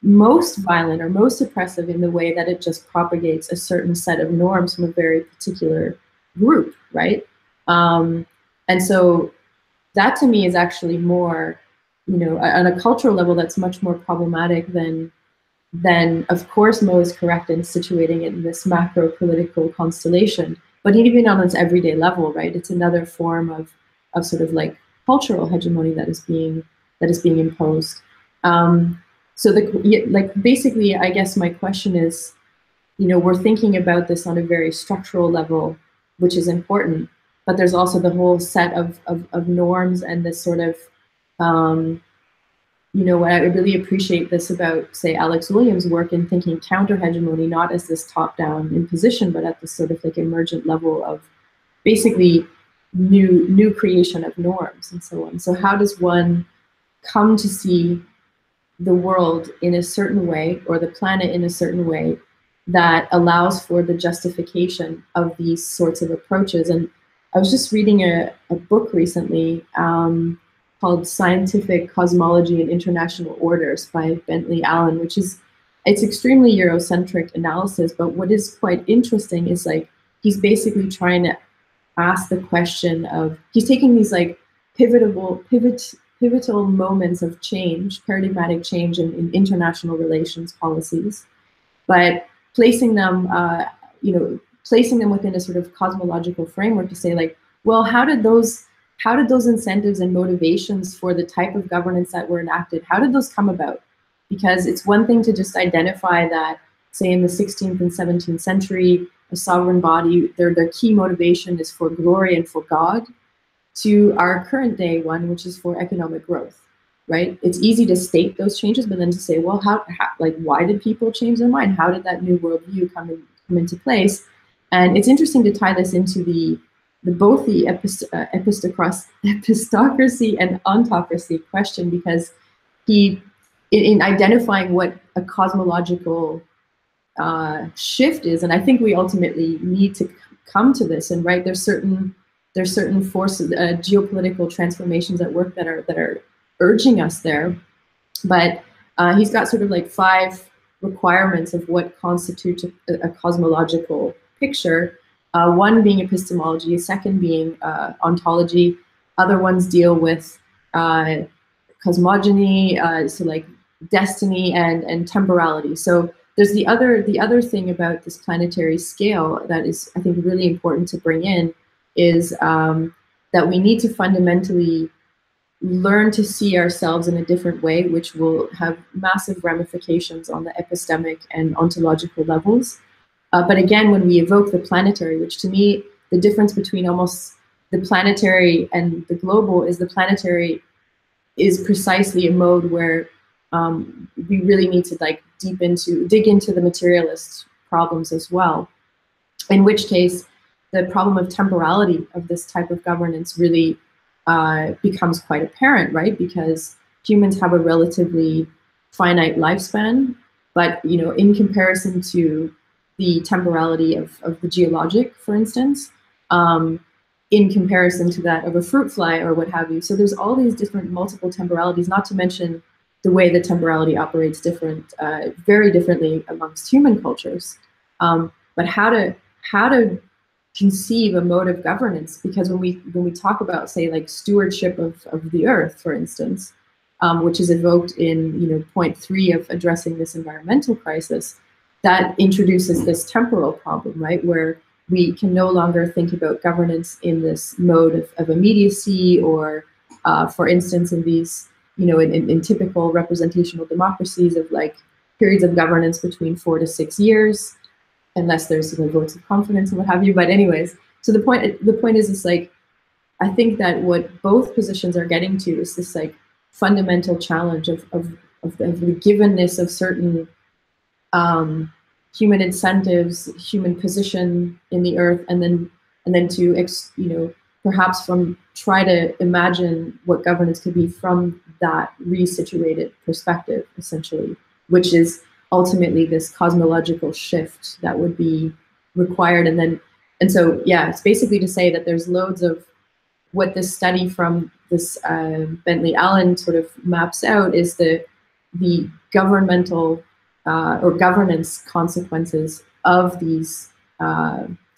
violent or most oppressive in the way that it just propagates a certain set of norms from a very particular group, right? And so that to me is actually more, you know, on a cultural level, that's much more problematic than of course Mo is correct in situating it in this macro political constellation, but even on its everyday level, right? It's another form of sort of like cultural hegemony that is being imposed. So basically, I guess my question is, you know, we're thinking about this on a very structural level, which is important, but there's also the whole set of norms and this sort of, you know, I really appreciate this about, say, Alex Williams' work in thinking counter-hegemony, not as this top-down imposition, but at this sort of like emergent level of basically new creation of norms and so on. So how does one come to see the world in a certain way, or the planet in a certain way, that allows for the justification of these sorts of approaches? And I was just reading a book recently called Scientific Cosmology and International Orders by Bentley Allen, which is, it's extremely Eurocentric analysis, but what is quite interesting is like, he's basically trying to ask the question of, he's taking these like pivotal moments of change, paradigmatic change in international relations policies, but placing them, you know, placing them within a sort of cosmological framework to say like, well, how did those incentives and motivations for the type of governance that were enacted, how did those come about? Because it's one thing to just identify that, say in the 16th and 17th century, a sovereign body, their key motivation is for glory and for God, to our current day one, which is for economic growth, right? It's easy to state those changes, but then to say, well, how like, why did people change their mind? How did that new worldview come into place? And it's interesting to tie this into both the epistocracy and ontocracy question, because in identifying what a cosmological shift is, and I think we ultimately need to come to this, and right, there's certain forces, geopolitical transformations at work that are urging us there, but he's got sort of like 5 requirements of what constitutes a cosmological picture. One being epistemology, a second being ontology. Other ones deal with cosmogony, so like destiny and temporality. So there's the other thing about this planetary scale that is, I think, really important to bring in, is that we need to fundamentally learn to see ourselves in a different way, which will have massive ramifications on the epistemic and ontological levels. But again, when we evoke the planetary, which to me, the difference between almost the planetary and the global is the planetary is precisely a mode where we really need to like dig into the materialist problems as well. In which case, the problem of temporality of this type of governance really becomes quite apparent, right? Because humans have a relatively finite lifespan, but you know, in comparison to the temporality of the geologic, for instance, in comparison to that of a fruit fly or what have you. So there's all these different multiple temporalities, not to mention the way that temporality operates very differently amongst human cultures. But how to conceive a mode of governance, because when we talk about, say, like stewardship of the earth, for instance, which is evoked in point 3 of addressing this environmental crisis, that introduces this temporal problem, right, where we can no longer think about governance in this mode of immediacy, or for instance, in these, in typical representational democracies of like periods of governance between 4 to 6 years, unless there's votes of confidence and what have you. But anyways, so the point is, it's like, I think that what both positions are getting to is this like fundamental challenge of the givenness of certain human incentives, human position in the earth, and then to perhaps try to imagine what governance could be from that resituated perspective, essentially, which is ultimately this cosmological shift that would be required. And so yeah, it's basically to say that there's loads of what this study from this Bentley Allen sort of maps out is the governmental or governance consequences of these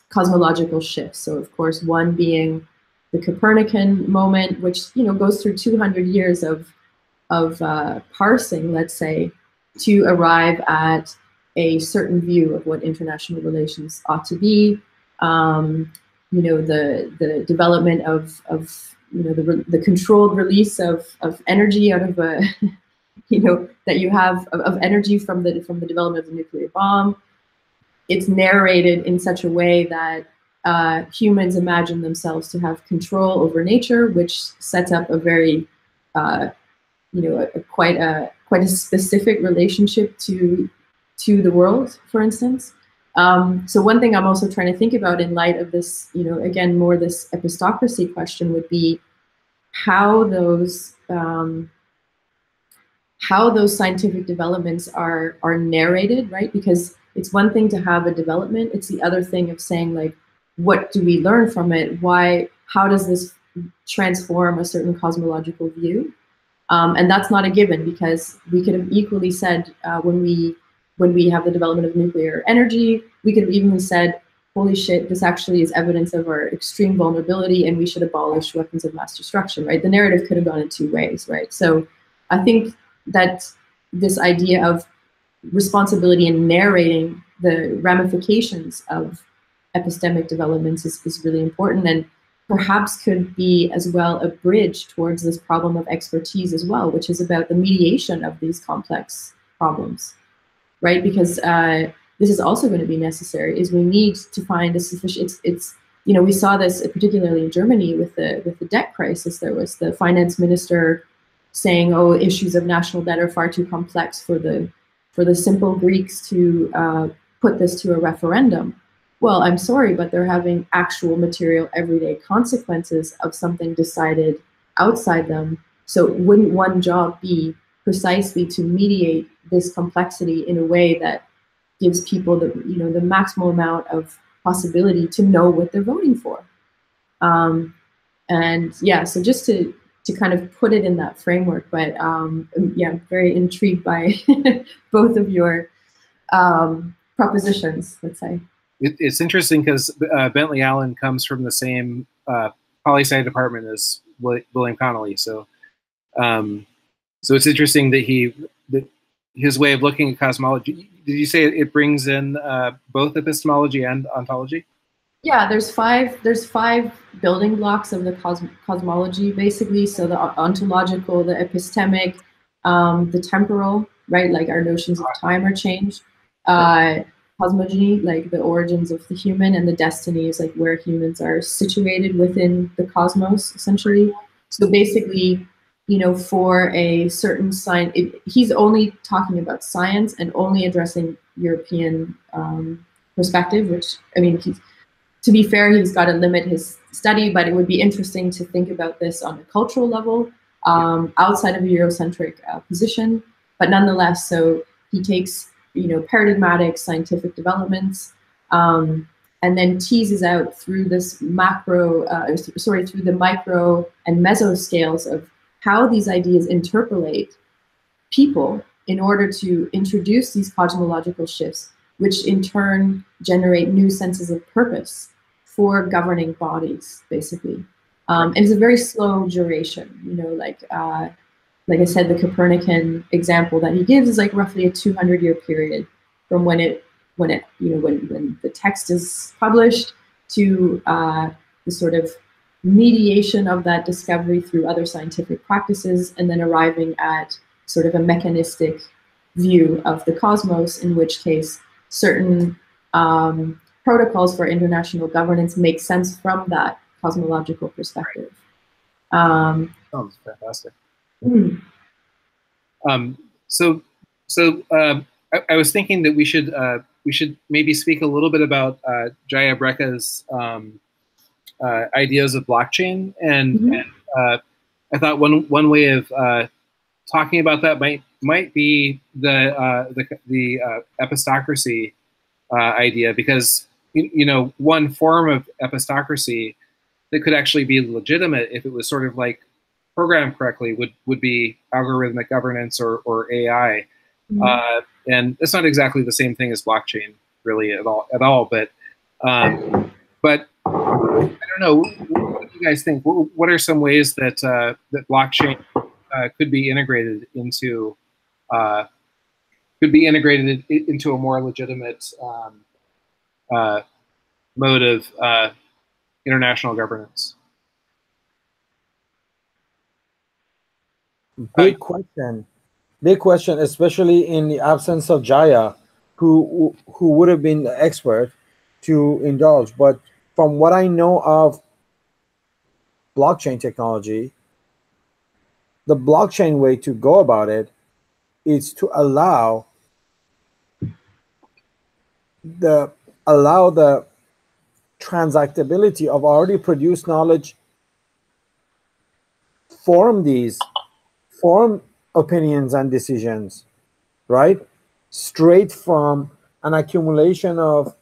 cosmological shifts. So of course, one being the Copernican moment, which goes through 200 years of parsing, let's say, to arrive at a certain view of what international relations ought to be. The development of the controlled release of energy out of a that you have of energy from the development of the nuclear bomb. It's narrated in such a way that humans imagine themselves to have control over nature, which sets up a very quite a specific relationship to the world, for instance. So one thing I'm also trying to think about in light of this, again, more this epistocracy question would be how those scientific developments are narrated, right? Because it's one thing to have a development, it's the other thing of saying, like, what do we learn from it? How does this transform a certain cosmological view? And that's not a given, because we could have equally said when we have the development of nuclear energy, we could have even said, holy shit, this actually is evidence of our extreme vulnerability and we should abolish weapons of mass destruction, right? The narrative could have gone in two ways, right? So I think that this idea of responsibility in narrating the ramifications of epistemic developments is really important, and perhaps could be as well a bridge towards this problem of expertise as well, which is about the mediation of these complex problems, right? Because this is also going to be necessary, is we need to find a sufficient, we saw this particularly in Germany with the debt crisis. There was the finance minister saying, oh, issues of national debt are far too complex for the simple Greeks to put this to a referendum. Well, I'm sorry, but they're having actual material everyday consequences of something decided outside them. So wouldn't one job be precisely to mediate this complexity in a way that gives people the maximal amount of possibility to know what they're voting for? And yeah, so just to kind of put it in that framework, but yeah, I'm very intrigued by both of your propositions, let's say. It's interesting because Bentley Allen comes from the same poli-sci department as William Connolly, so it's interesting that his way of looking at cosmology. Did you say it brings in both epistemology and ontology? Yeah, there's five building blocks of the cosmology, basically. So the ontological, the epistemic, the temporal, right? Like our notions of time are changed. Cosmogony, like the origins of the human, and the destiny is like where humans are situated within the cosmos, essentially. So basically, for a certain science, he's only talking about science and only addressing European perspective, which, I mean, to be fair, he's got to limit his study, but it would be interesting to think about this on a cultural level, outside of a Eurocentric position. But nonetheless, so he takes paradigmatic scientific developments, and then teases out through this through the micro and meso scales of how these ideas interpolate people in order to introduce these cosmological shifts, which in turn generate new senses of purpose for governing bodies, basically. And it's a very slow duration, like I said, the Copernican example that he gives is like roughly a 200-year period from when the text is published to the sort of mediation of that discovery through other scientific practices, and then arriving at sort of a mechanistic view of the cosmos, in which case certain protocols for international governance make sense from that cosmological perspective. Sounds fantastic. Mm. I was thinking that we should maybe speak a little bit about Jaya Brekke's ideas of blockchain, and I thought one way of talking about that might be the epistocracy idea, because one form of epistocracy that could actually be legitimate if it was sort of like programmed correctly would be algorithmic governance or AI. And it's not exactly the same thing as blockchain really at all, but I don't know, what do you guys think? What are some ways that that blockchain could be integrated into a more legitimate mode of international governance? Big question, especially in the absence of Jaya, who would have been the expert to indulge. But from what I know of blockchain technology, the blockchain way to go about it is to allow the transactability of already produced knowledge, form opinions and decisions, right? Straight from an accumulation of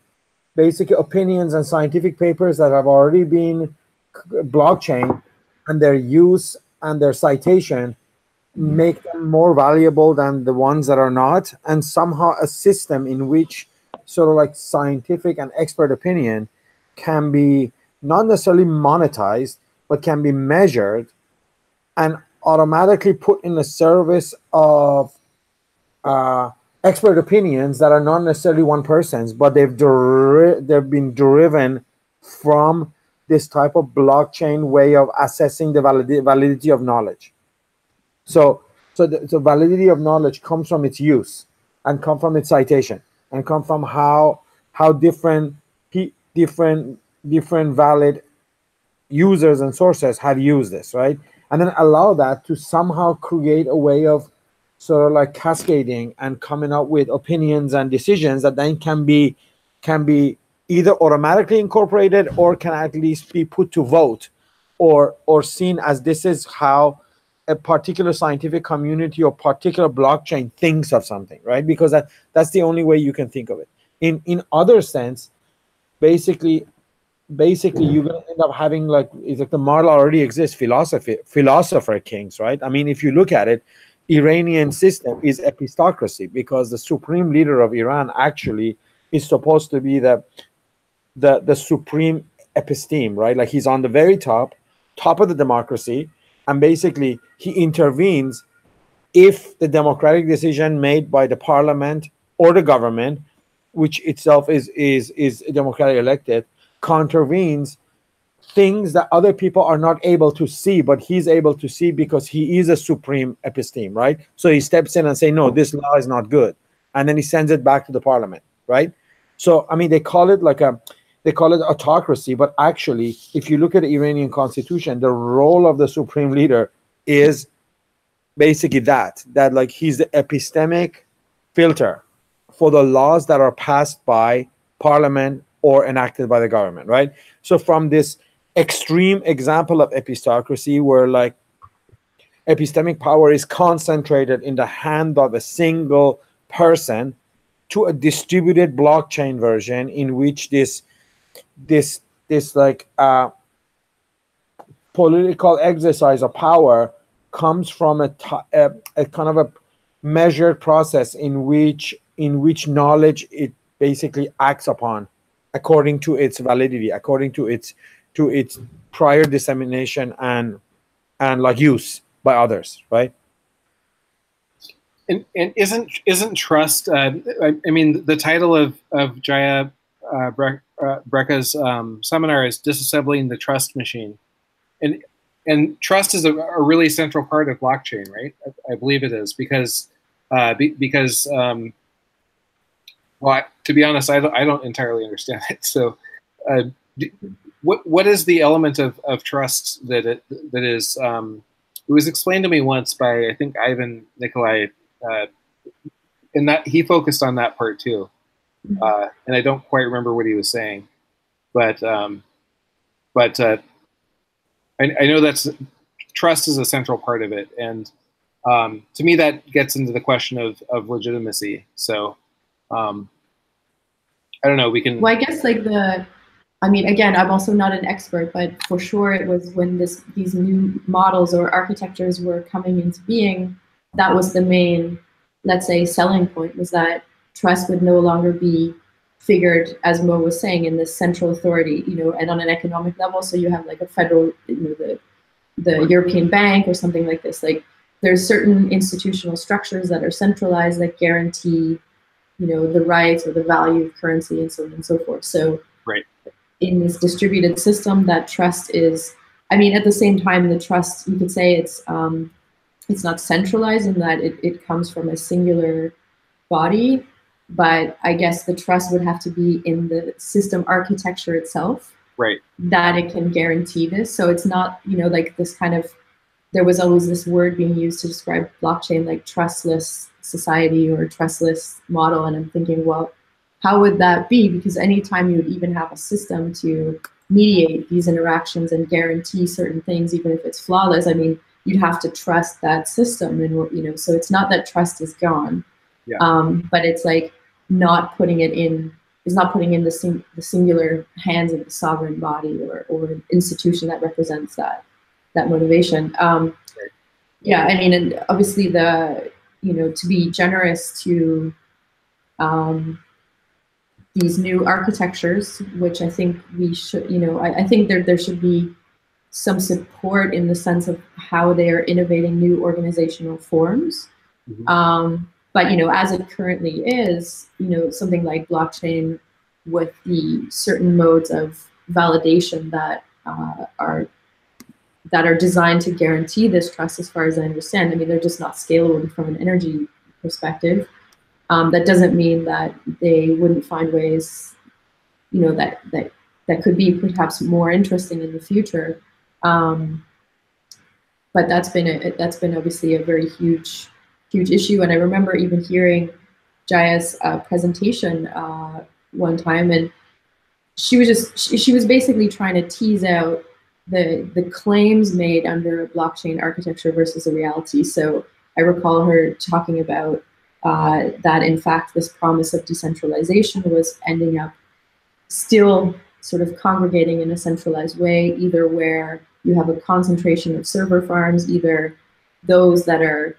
basic opinions and scientific papers that have already been blockchain, and their use and their citation make them more valuable than the ones that are not, and somehow a system in which sort of like scientific and expert opinion can be not necessarily monetized, but can be measured and automatically put in the service of expert opinions that are not necessarily one person's, but they've been driven from this type of blockchain way of assessing the validity of knowledge. So the validity of knowledge comes from its use, and come from its citation, and come from how different valid users and sources have used this, right? And then allow that to somehow create a way of sort of like cascading and coming up with opinions and decisions that then can be either automatically incorporated or can at least be put to vote, or seen as this is how a particular scientific community or particular blockchain thinks of something, right? Because that's the only way you can think of it. In other sense, basically you're going to end up having like, it's like the model already exists, philosopher kings, right? I mean, if you look at it, Iranian system is epistocracy, because the supreme leader of Iran actually is supposed to be the supreme episteme, right? Like he's on the very top of the democracy, and basically he intervenes if the democratic decision made by the parliament or the government, which itself is democratically elected, contravenes things that other people are not able to see, but he's able to see because he is a supreme episteme, right? So he steps in and say, no, this law is not good, and then he sends it back to the parliament, right? So I mean, they call it autocracy, but actually, if you look at the Iranian constitution, the role of the supreme leader is basically that like he's the epistemic filter for the laws that are passed by parliament or enacted by the government, right? So from this extreme example of epistocracy, where like epistemic power is concentrated in the hand of a single person, to a distributed blockchain version in which this like political exercise of power comes from a kind of a measured process in which knowledge it basically acts upon according to its validity, according to its prior dissemination and like use by others, right? And isn't trust? I mean, the title of Jaya Brekke's seminar is "Disassembling the Trust Machine," and trust is a really central part of blockchain, right? I believe it is because well, to be honest, I don't entirely understand it. So, what is the element of trust that is? It was explained to me once by, I think, Ivan Nikolai. And that he focused on that part too, and I don't quite remember what he was saying, but I know that's trust is a central part of it, and to me that gets into the question of legitimacy. So I don't know. We can. Well, I guess like I mean, again, I'm also not an expert, but for sure it was when these new models or architectures were coming into being, that was the main, let's say, selling point, was that trust would no longer be figured, as Mo was saying, in this central authority, and on an economic level. So you have like a federal, the European Bank or something like this. Like there's certain institutional structures that are centralized that guarantee, the rights or the value of currency and so on and so forth. So right. In this distributed system, that trust is, I mean, at the same time, the trust, you could say it's not centralized in that it comes from a singular body, but I guess the trust would have to be in the system architecture itself, right? That it can guarantee this. So it's not, like this kind of, there was always this word being used to describe blockchain, like trustless society or trustless model. And I'm thinking, well, how would that be? Because anytime you would even have a system to mediate these interactions and guarantee certain things, even if it's flawless, I mean, you'd have to trust that system. And, so it's not that trust is gone, yeah. But it's like not putting it in, is not putting in the singular hands of the sovereign body or an institution that represents that motivation. Right. Yeah, I mean, and obviously to be generous to these new architectures, which I think we should, I think there should be some support in the sense of how they are innovating new organizational forms. Mm-hmm. But, as it currently is, something like blockchain with the certain modes of validation that are designed to guarantee this trust, as far as I understand. I mean, they're just not scalable from an energy perspective. That doesn't mean that they wouldn't find ways, that could be perhaps more interesting in the future. But that's been obviously a very huge issue. And I remember even hearing Jaya's presentation one time, and she was basically trying to tease out the claims made under a blockchain architecture versus a reality. So I recall her talking about that in fact this promise of decentralization was ending up still sort of congregating in a centralized way, either where you have a concentration of server farms, either those that are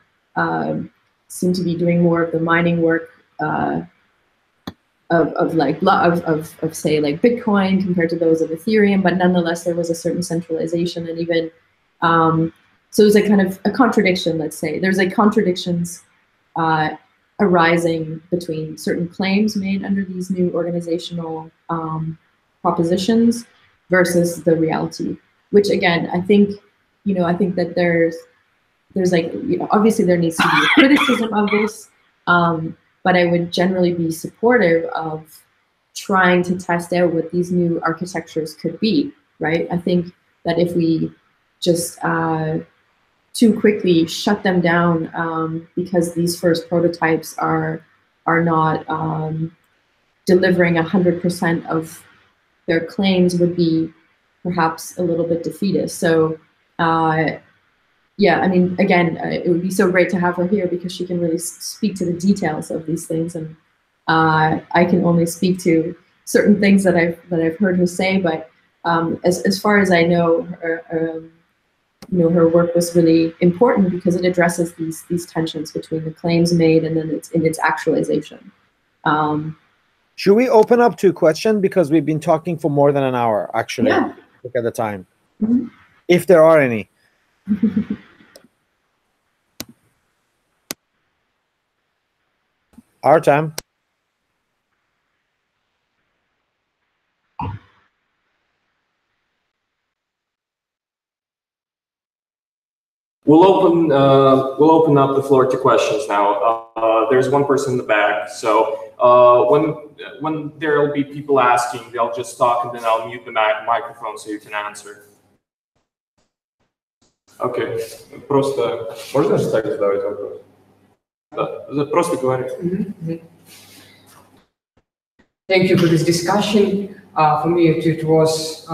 seem to be doing more of the mining work of say like Bitcoin compared to those of Ethereum, but nonetheless there was a certain centralization. And even so there's a kind of a contradiction, let's say. There's like contradictions arising between certain claims made under these new organizational propositions versus the reality, which again, I think that there's like, obviously there needs to be a criticism of this, but I would generally be supportive of trying to test out what these new architectures could be, right? I think that if we just too quickly shut them down because these first prototypes are not delivering 100% of their claims, would be perhaps a little bit defeatist. So yeah, I mean, again, it would be so great to have her here because she can really speak to the details of these things, and I can only speak to certain things that I've heard her say. But as far as I know, her work was really important because it addresses these tensions between the claims made and then its actualization. Should we open up to questions, because we've been talking for more than an hour actually? Yeah. Look at the time. Mm-hmm. If there are any. Artem. We'll open up the floor to questions now. There's one person in the back, so when there'll be people asking, they'll just talk, and then I'll mute the microphone so you can answer. Okay, просто можно же так задавать вопрос? Да, просто говори. Thank you for this discussion. For me, it was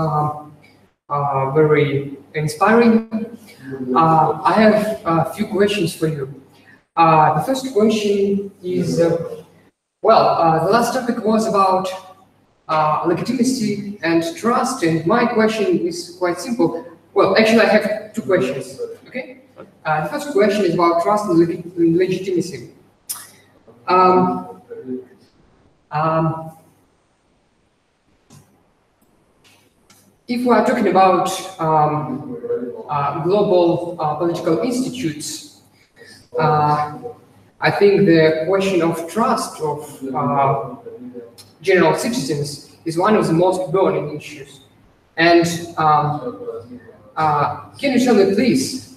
very inspiring. I have a few questions for you. The first question is, the last topic was about legitimacy and trust, and my question is quite simple. Well, actually, I have two questions, okay? The first question is about trust and legitimacy. If we are talking about global political institutes, I think the question of trust of general citizens is one of the most burning issues. And can you tell me, please,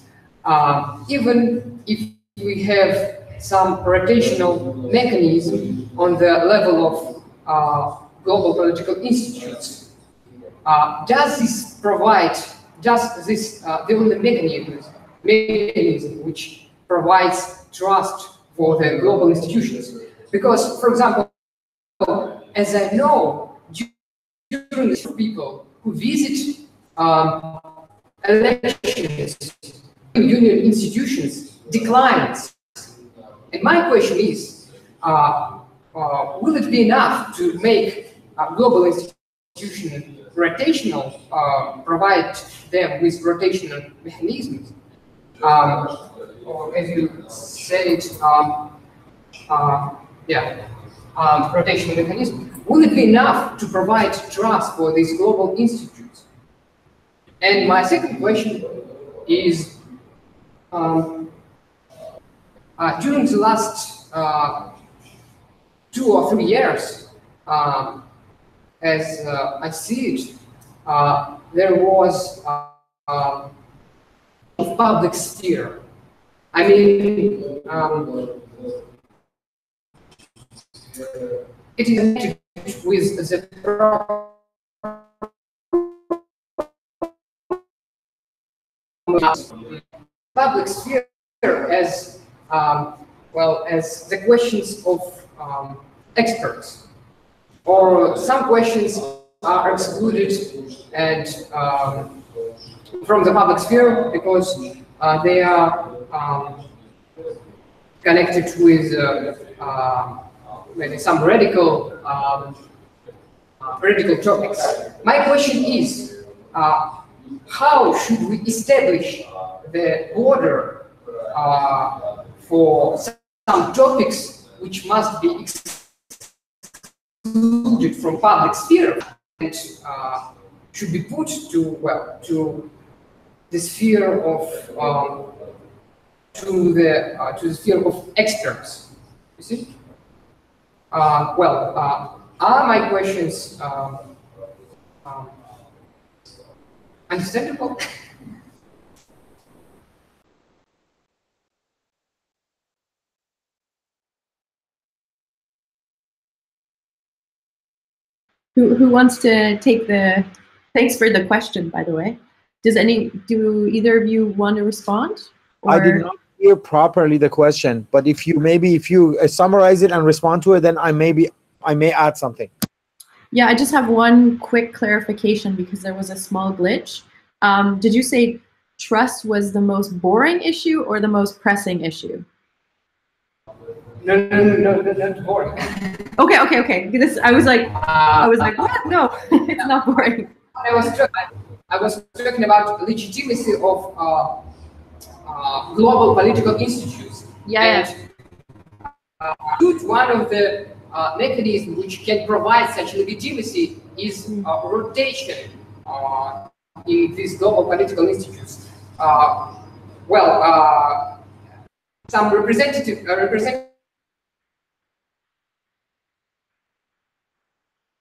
even if we have some rotational mechanism on the level of global political institutes, does this provide, the only mechanism which provides trust for the global institutions? Because, for example, as I know, during the people who visit elections, union institutions declines. And my question is, will it be enough to make a global institution rotational, provide them with rotational mechanisms? Or as you said, rotational mechanism. Will it be enough to provide trust for these global institutes? And my second question is, during the last 2 or 3 years, as I see it, there was a public sphere. I mean, it is connected with the public sphere as well as the questions of experts, or some questions are excluded and from the public sphere because they are connected with maybe some radical topics. My question is, how should we establish the border for some topics which must be excluded from public sphere and should be put to the sphere of to the sphere of experts? You see? Are my questions understandable? Who wants to take the? Thanks for the question, by the way. Do either of you want to respond? Or? I did not hear properly the question, but if you summarize it and respond to it, then I may add something. Yeah, I just have one quick clarification because there was a small glitch. Did you say trust was the most boring issue or the most pressing issue? No, not boring. Okay. Because I was like, what? No, it's not boring. I was talking about legitimacy of global political institutes. Yeah. And, one of the mechanisms which can provide such legitimacy is rotation in these global political institutes. Some representative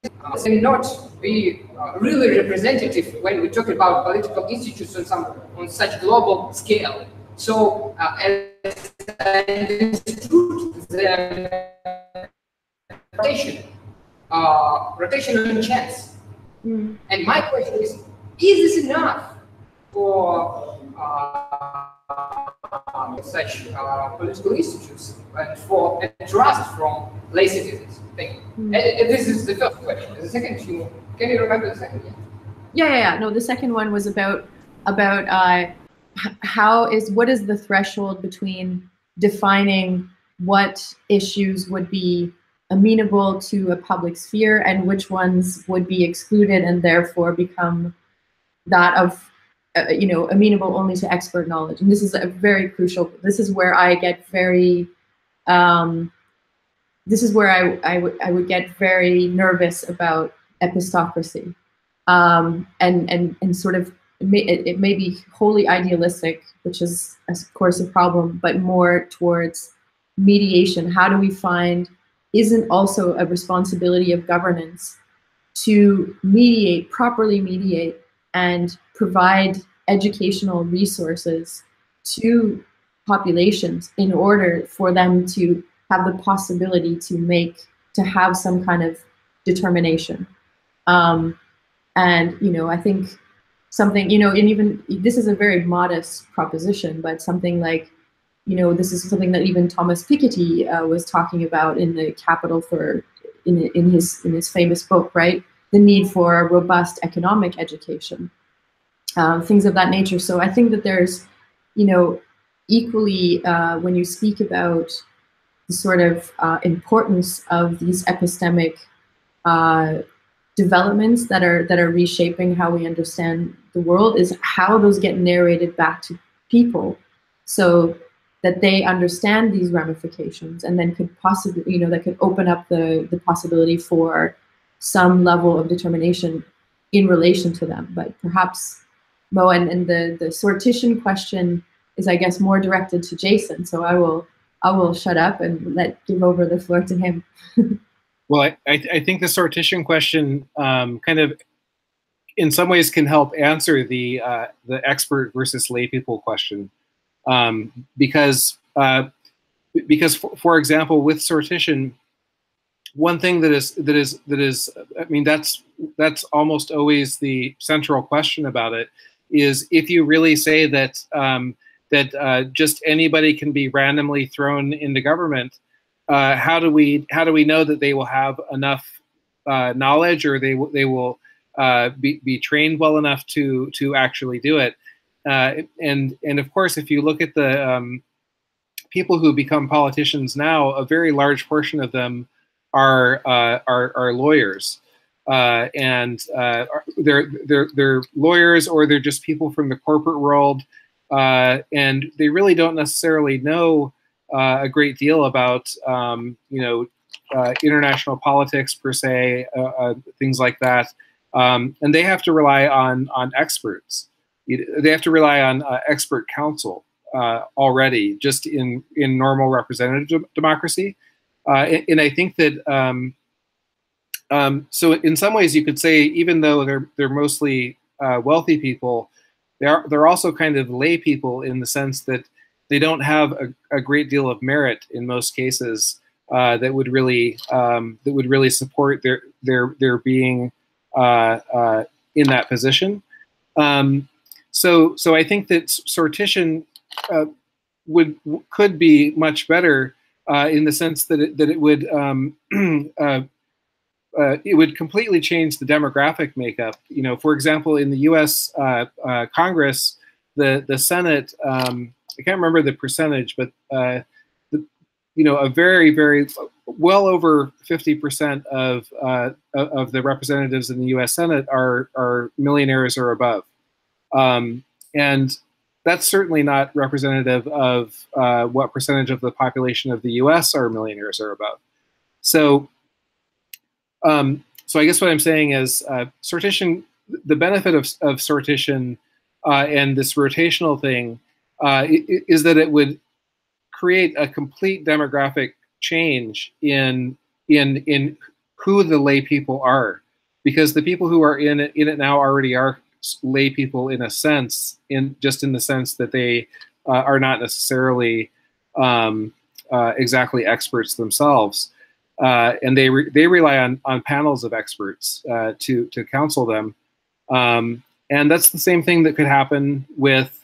cannot be really representative when we talk about political institutions on such global scale. So, and it's true, the rotation and chance. And my question is this enough for such political institutions and for a trust from lay citizens? Thank you. And this is the first question. The second, can you remember the second? Yeah. No, the second one was about what is the threshold between defining what issues would be amenable to a public sphere and which ones would be excluded and therefore become that of amenable only to expert knowledge. And this is a very crucial. This is where I get very. This is where I would get very nervous about epistocracy, and sort of it may be wholly idealistic, which is of course a problem, but more towards mediation. How do we find? Isn't also a responsibility of governance to mediate, properly mediate, and provide educational resources to populations in order for them to have the possibility to have some kind of determination. And I think something, and even this is a very modest proposition, but something like, this is something that even Thomas Piketty was talking about in the Capital in his famous book, right? The need for a robust economic education, things of that nature. So I think that there's, equally when you speak about the sort of importance of these epistemic developments that are reshaping how we understand the world, is how those get narrated back to people, so that they understand these ramifications, and then could possibly, that could open up the possibility for some level of determination in relation to them. But perhaps, Mo, and the sortition question is, I guess, more directed to Jason. So I will shut up and give over the floor to him. Well, I think the sortition question kind of, in some ways, can help answer the expert versus lay people question, because for example, with sortition, one thing that is I mean, that's almost always the central question about it, is if you really say that just anybody can be randomly thrown into government, how do we know that they will have enough knowledge, or they will be trained well enough to actually do it? And of course, if you look at the people who become politicians now, a very large portion of them are lawyers, and they're lawyers, or they're just people from the corporate world, and they really don't necessarily know a great deal about international politics per se, things like that, and they have to rely on experts. They have to rely on expert counsel already, just in normal representative democracy. And I think that so in some ways you could say, even though they're mostly wealthy people, they're also kind of lay people, in the sense that they don't have a great deal of merit in most cases that would really support their being in that position. So I think that sortition could be much better in the sense that it would completely change the demographic makeup. For example, in the U.S. Congress, the Senate, I can't remember the percentage, but a very, very well over 50% of the representatives in the U.S. Senate are millionaires or above. And that's certainly not representative of what percentage of the population of the U.S. are millionaires or above. So I guess what I'm saying is sortition, the benefit of sortition and this rotational thing is that it would create a complete demographic change in who the lay people are, because the people who are in it now already are lay people in a sense, just in the sense that they are not necessarily exactly experts themselves, and they rely on panels of experts to counsel them. And that's the same thing that could happen with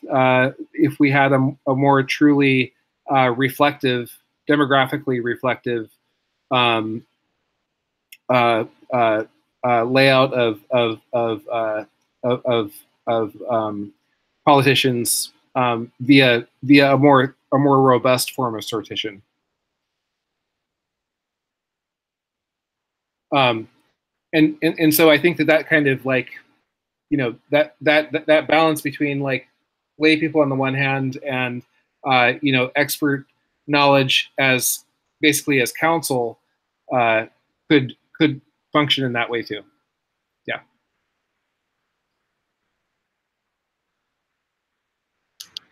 if we had a more truly reflective, demographically reflective layout of politicians via a more robust form of sortition. And so I think that kind of like, that balance between like lay people on the one hand and expert knowledge as basically as counsel could function in that way too. Yeah.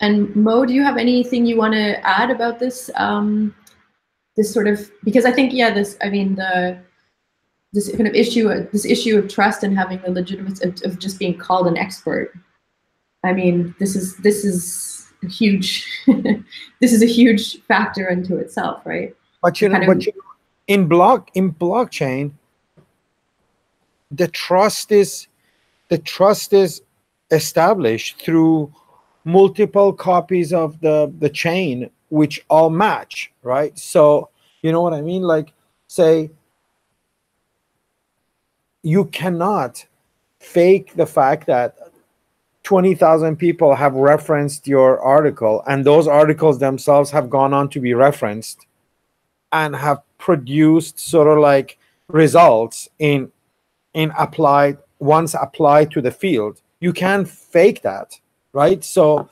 And Mo, do you have anything you want to add about this? This sort of, because I think, yeah, this kind of issue of trust and having the legitimacy of just being called an expert. I mean, this is a huge this is a huge factor into itself, right? But in blockchain, the trust is established through multiple copies of the chain which all match, right? So you know what I mean? Like, say, you cannot fake the fact that 20,000 people have referenced your article, and those articles themselves have gone on to be referenced and have produced sort of like results in applied to the field. You can't fake that, right? So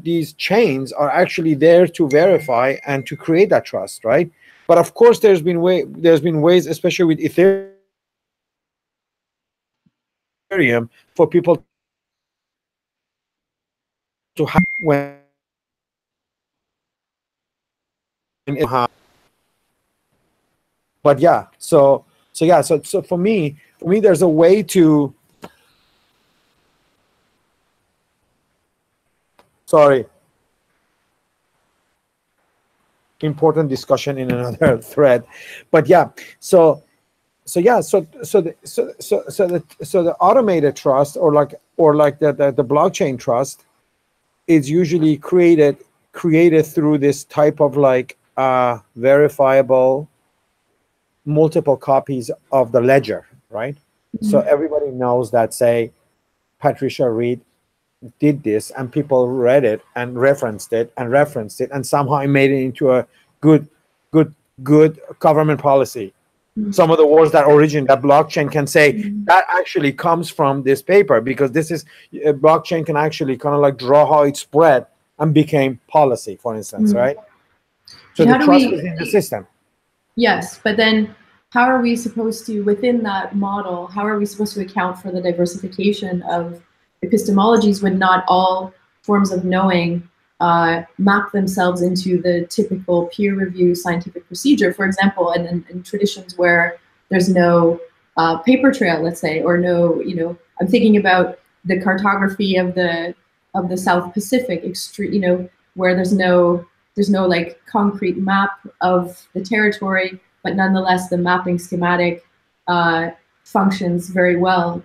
these chains are actually there to verify and to create that trust, right? But of course, there's been ways, especially with Ethereum, for people to have but yeah, so for me there's a way to, important discussion in another thread, but yeah, so the automated trust or like the blockchain trust is usually created through this type of like verifiable multiple copies of the ledger, right? Mm-hmm. So everybody knows that, say, Patricia Reed did this, and people read it and referenced it, and somehow it made it into a good government policy. Mm-hmm. Some of the words that blockchain can say, mm-hmm, that actually comes from this paper, because this is blockchain can actually kind of like draw how it spread and became policy, for instance, mm-hmm, right? So the trust is in the system. Yes, but then how are we supposed to, within that model, how are we supposed to account for the diversification of epistemologies when not all forms of knowing map themselves into the typical peer review scientific procedure, for example, and in traditions where there's no paper trail, let's say, or no, I'm thinking about the cartography of the South Pacific, where there's no like concrete map of the territory, but nonetheless the mapping schematic functions very well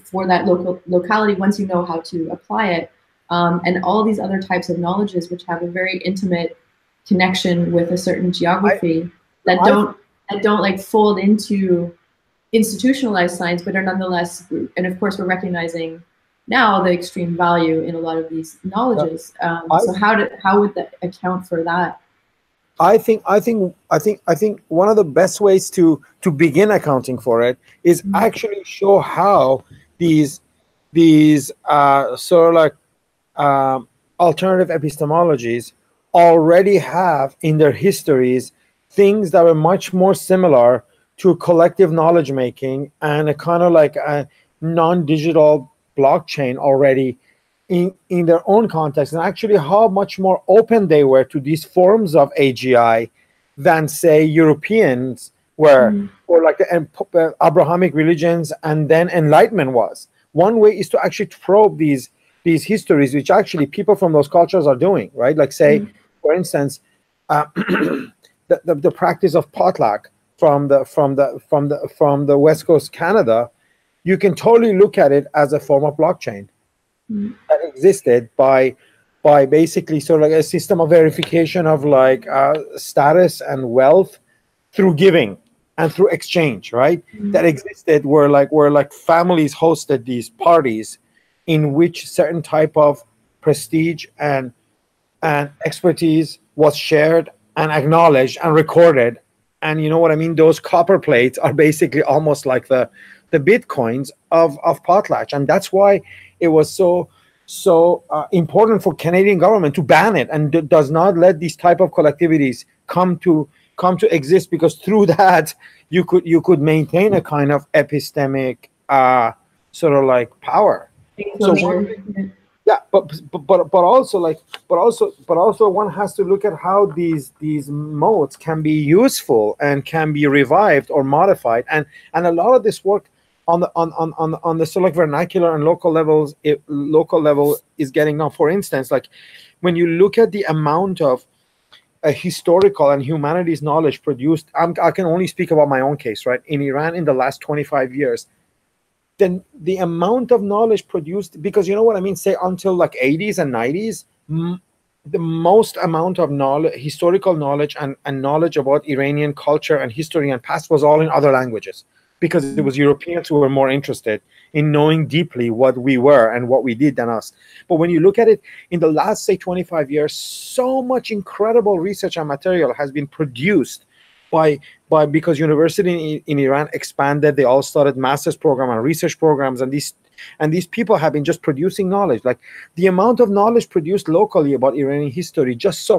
for that locality once you know how to apply it. And all these other types of knowledges which have a very intimate connection with a certain geography that don't like fold into institutionalized science, but are nonetheless, and of course we're recognizing now the extreme value in a lot of these knowledges. So how would that account for that? I think one of the best ways to begin accounting for it is, mm-hmm, actually show how these sort of like alternative epistemologies already have in their histories things that are much more similar to collective knowledge making and a kind of like a non-digital blockchain already in their own context, and actually how much more open they were to these forms of AGI than, say, Europeans were. Mm-hmm. like the Abrahamic religions and then Enlightenment was. One way is to actually probe these histories, which actually people from those cultures are doing, right? Like say, for instance, the practice of potluck from the West Coast Canada, you can totally look at it as a form of blockchain that existed by basically sort of like a system of verification of like status and wealth through giving and through exchange, right? That existed where like families hosted these parties in which certain type of prestige and expertise was shared and acknowledged and recorded. And you know what I mean? Those copper plates are basically almost like the bitcoins of potlatch, and that's why it was so important for Canadian government to ban it and does not let these type of collectivities come to exist, because through that you could maintain a kind of epistemic sort of like power. So but also one has to look at how these modes can be useful and can be revived or modified, and a lot of this work on the sort of like vernacular and local level is getting done. For instance, like when you look at the amount of historical and humanities knowledge produced, I can only speak about my own case, right? In Iran in the last 25 years, then the amount of knowledge produced, because you know what I mean, say until like 80s and 90s, the most amount of knowledge, historical knowledge and knowledge about Iranian culture and history and past was all in other languages, because it was Europeans who were more interested in knowing deeply what we were and what we did than us. But when you look at it in the last, say, 25 years, so much incredible research and material has been produced because university in Iran expanded. They all started master's program and research programs, and these people have been just producing knowledge. Like the amount of knowledge produced locally about Iranian history just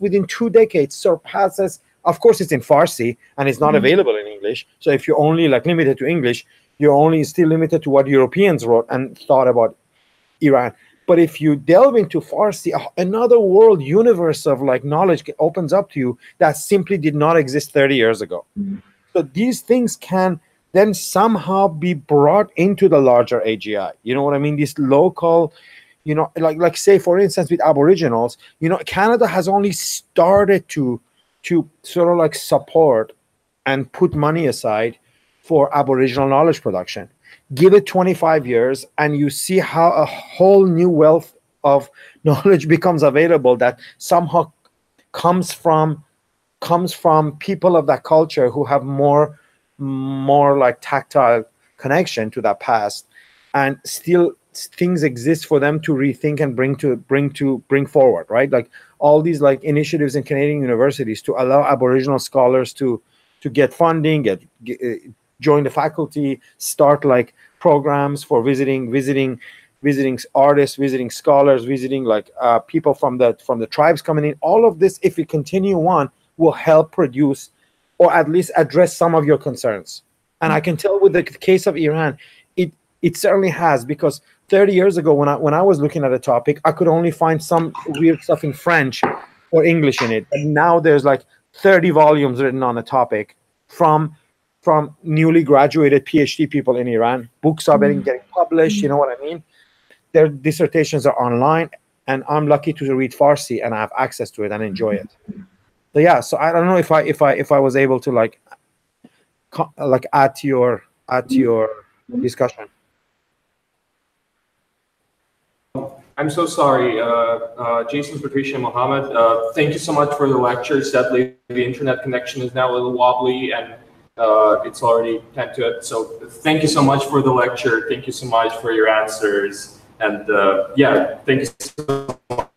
within 2 decades surpasses. Of course, it's in Farsi and it's not available in English. So if you're only like limited to English, you're only still limited to what Europeans wrote and thought about Iran. But if you delve into Farsi, another world universe of like knowledge opens up to you that simply did not exist 30 years ago. So these things can then somehow be brought into the larger AGI. You know what I mean? This local, you know, like say for instance with Aboriginals, you know, Canada has only started to sort of like support and put money aside for Aboriginal knowledge production. Give it 25 years and you see how a whole new wealth of knowledge becomes available that somehow comes from people of that culture who have more like tactile connection to that past, and still things exist for them to rethink and bring forward, right? Like all these like initiatives in Canadian universities to allow Aboriginal scholars to get funding, join the faculty, start like programs for visiting artists, visiting scholars, visiting like people from the tribes coming in. All of this, if we continue on, will help produce or at least address some of your concerns. And I can tell with the case of Iran, it certainly has, because 30 years ago when I was looking at a topic, I could only find some weird stuff in French or English in it. And now there's like 30 volumes written on a topic from newly graduated PhD people in Iran. Books are getting published, you know what I mean? Their dissertations are online, and I'm lucky to read Farsi and I have access to it and enjoy it. So yeah, so I don't know if I was able to like add to your discussion. I'm so sorry, Jason, Patricia, Mohammed. Thank you so much for the lecture. Sadly, the internet connection is now a little wobbly, and it's already 10 to it. So thank you so much for the lecture. Thank you so much for your answers. And yeah, thank you so much.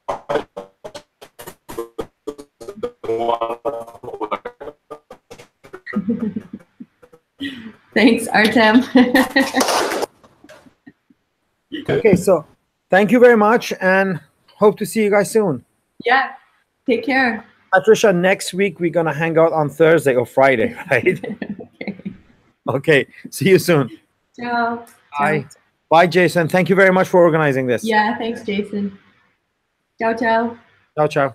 Thanks, Artem. Okay, so thank you very much, and hope to see you guys soon. Yeah, take care. Patricia, next week we're gonna hang out on Thursday or Friday, right? Okay, see you soon. Ciao. Bye. Bye, Jason. Thank you very much for organizing this. Yeah, thanks, Jason. Ciao, ciao. Ciao, ciao.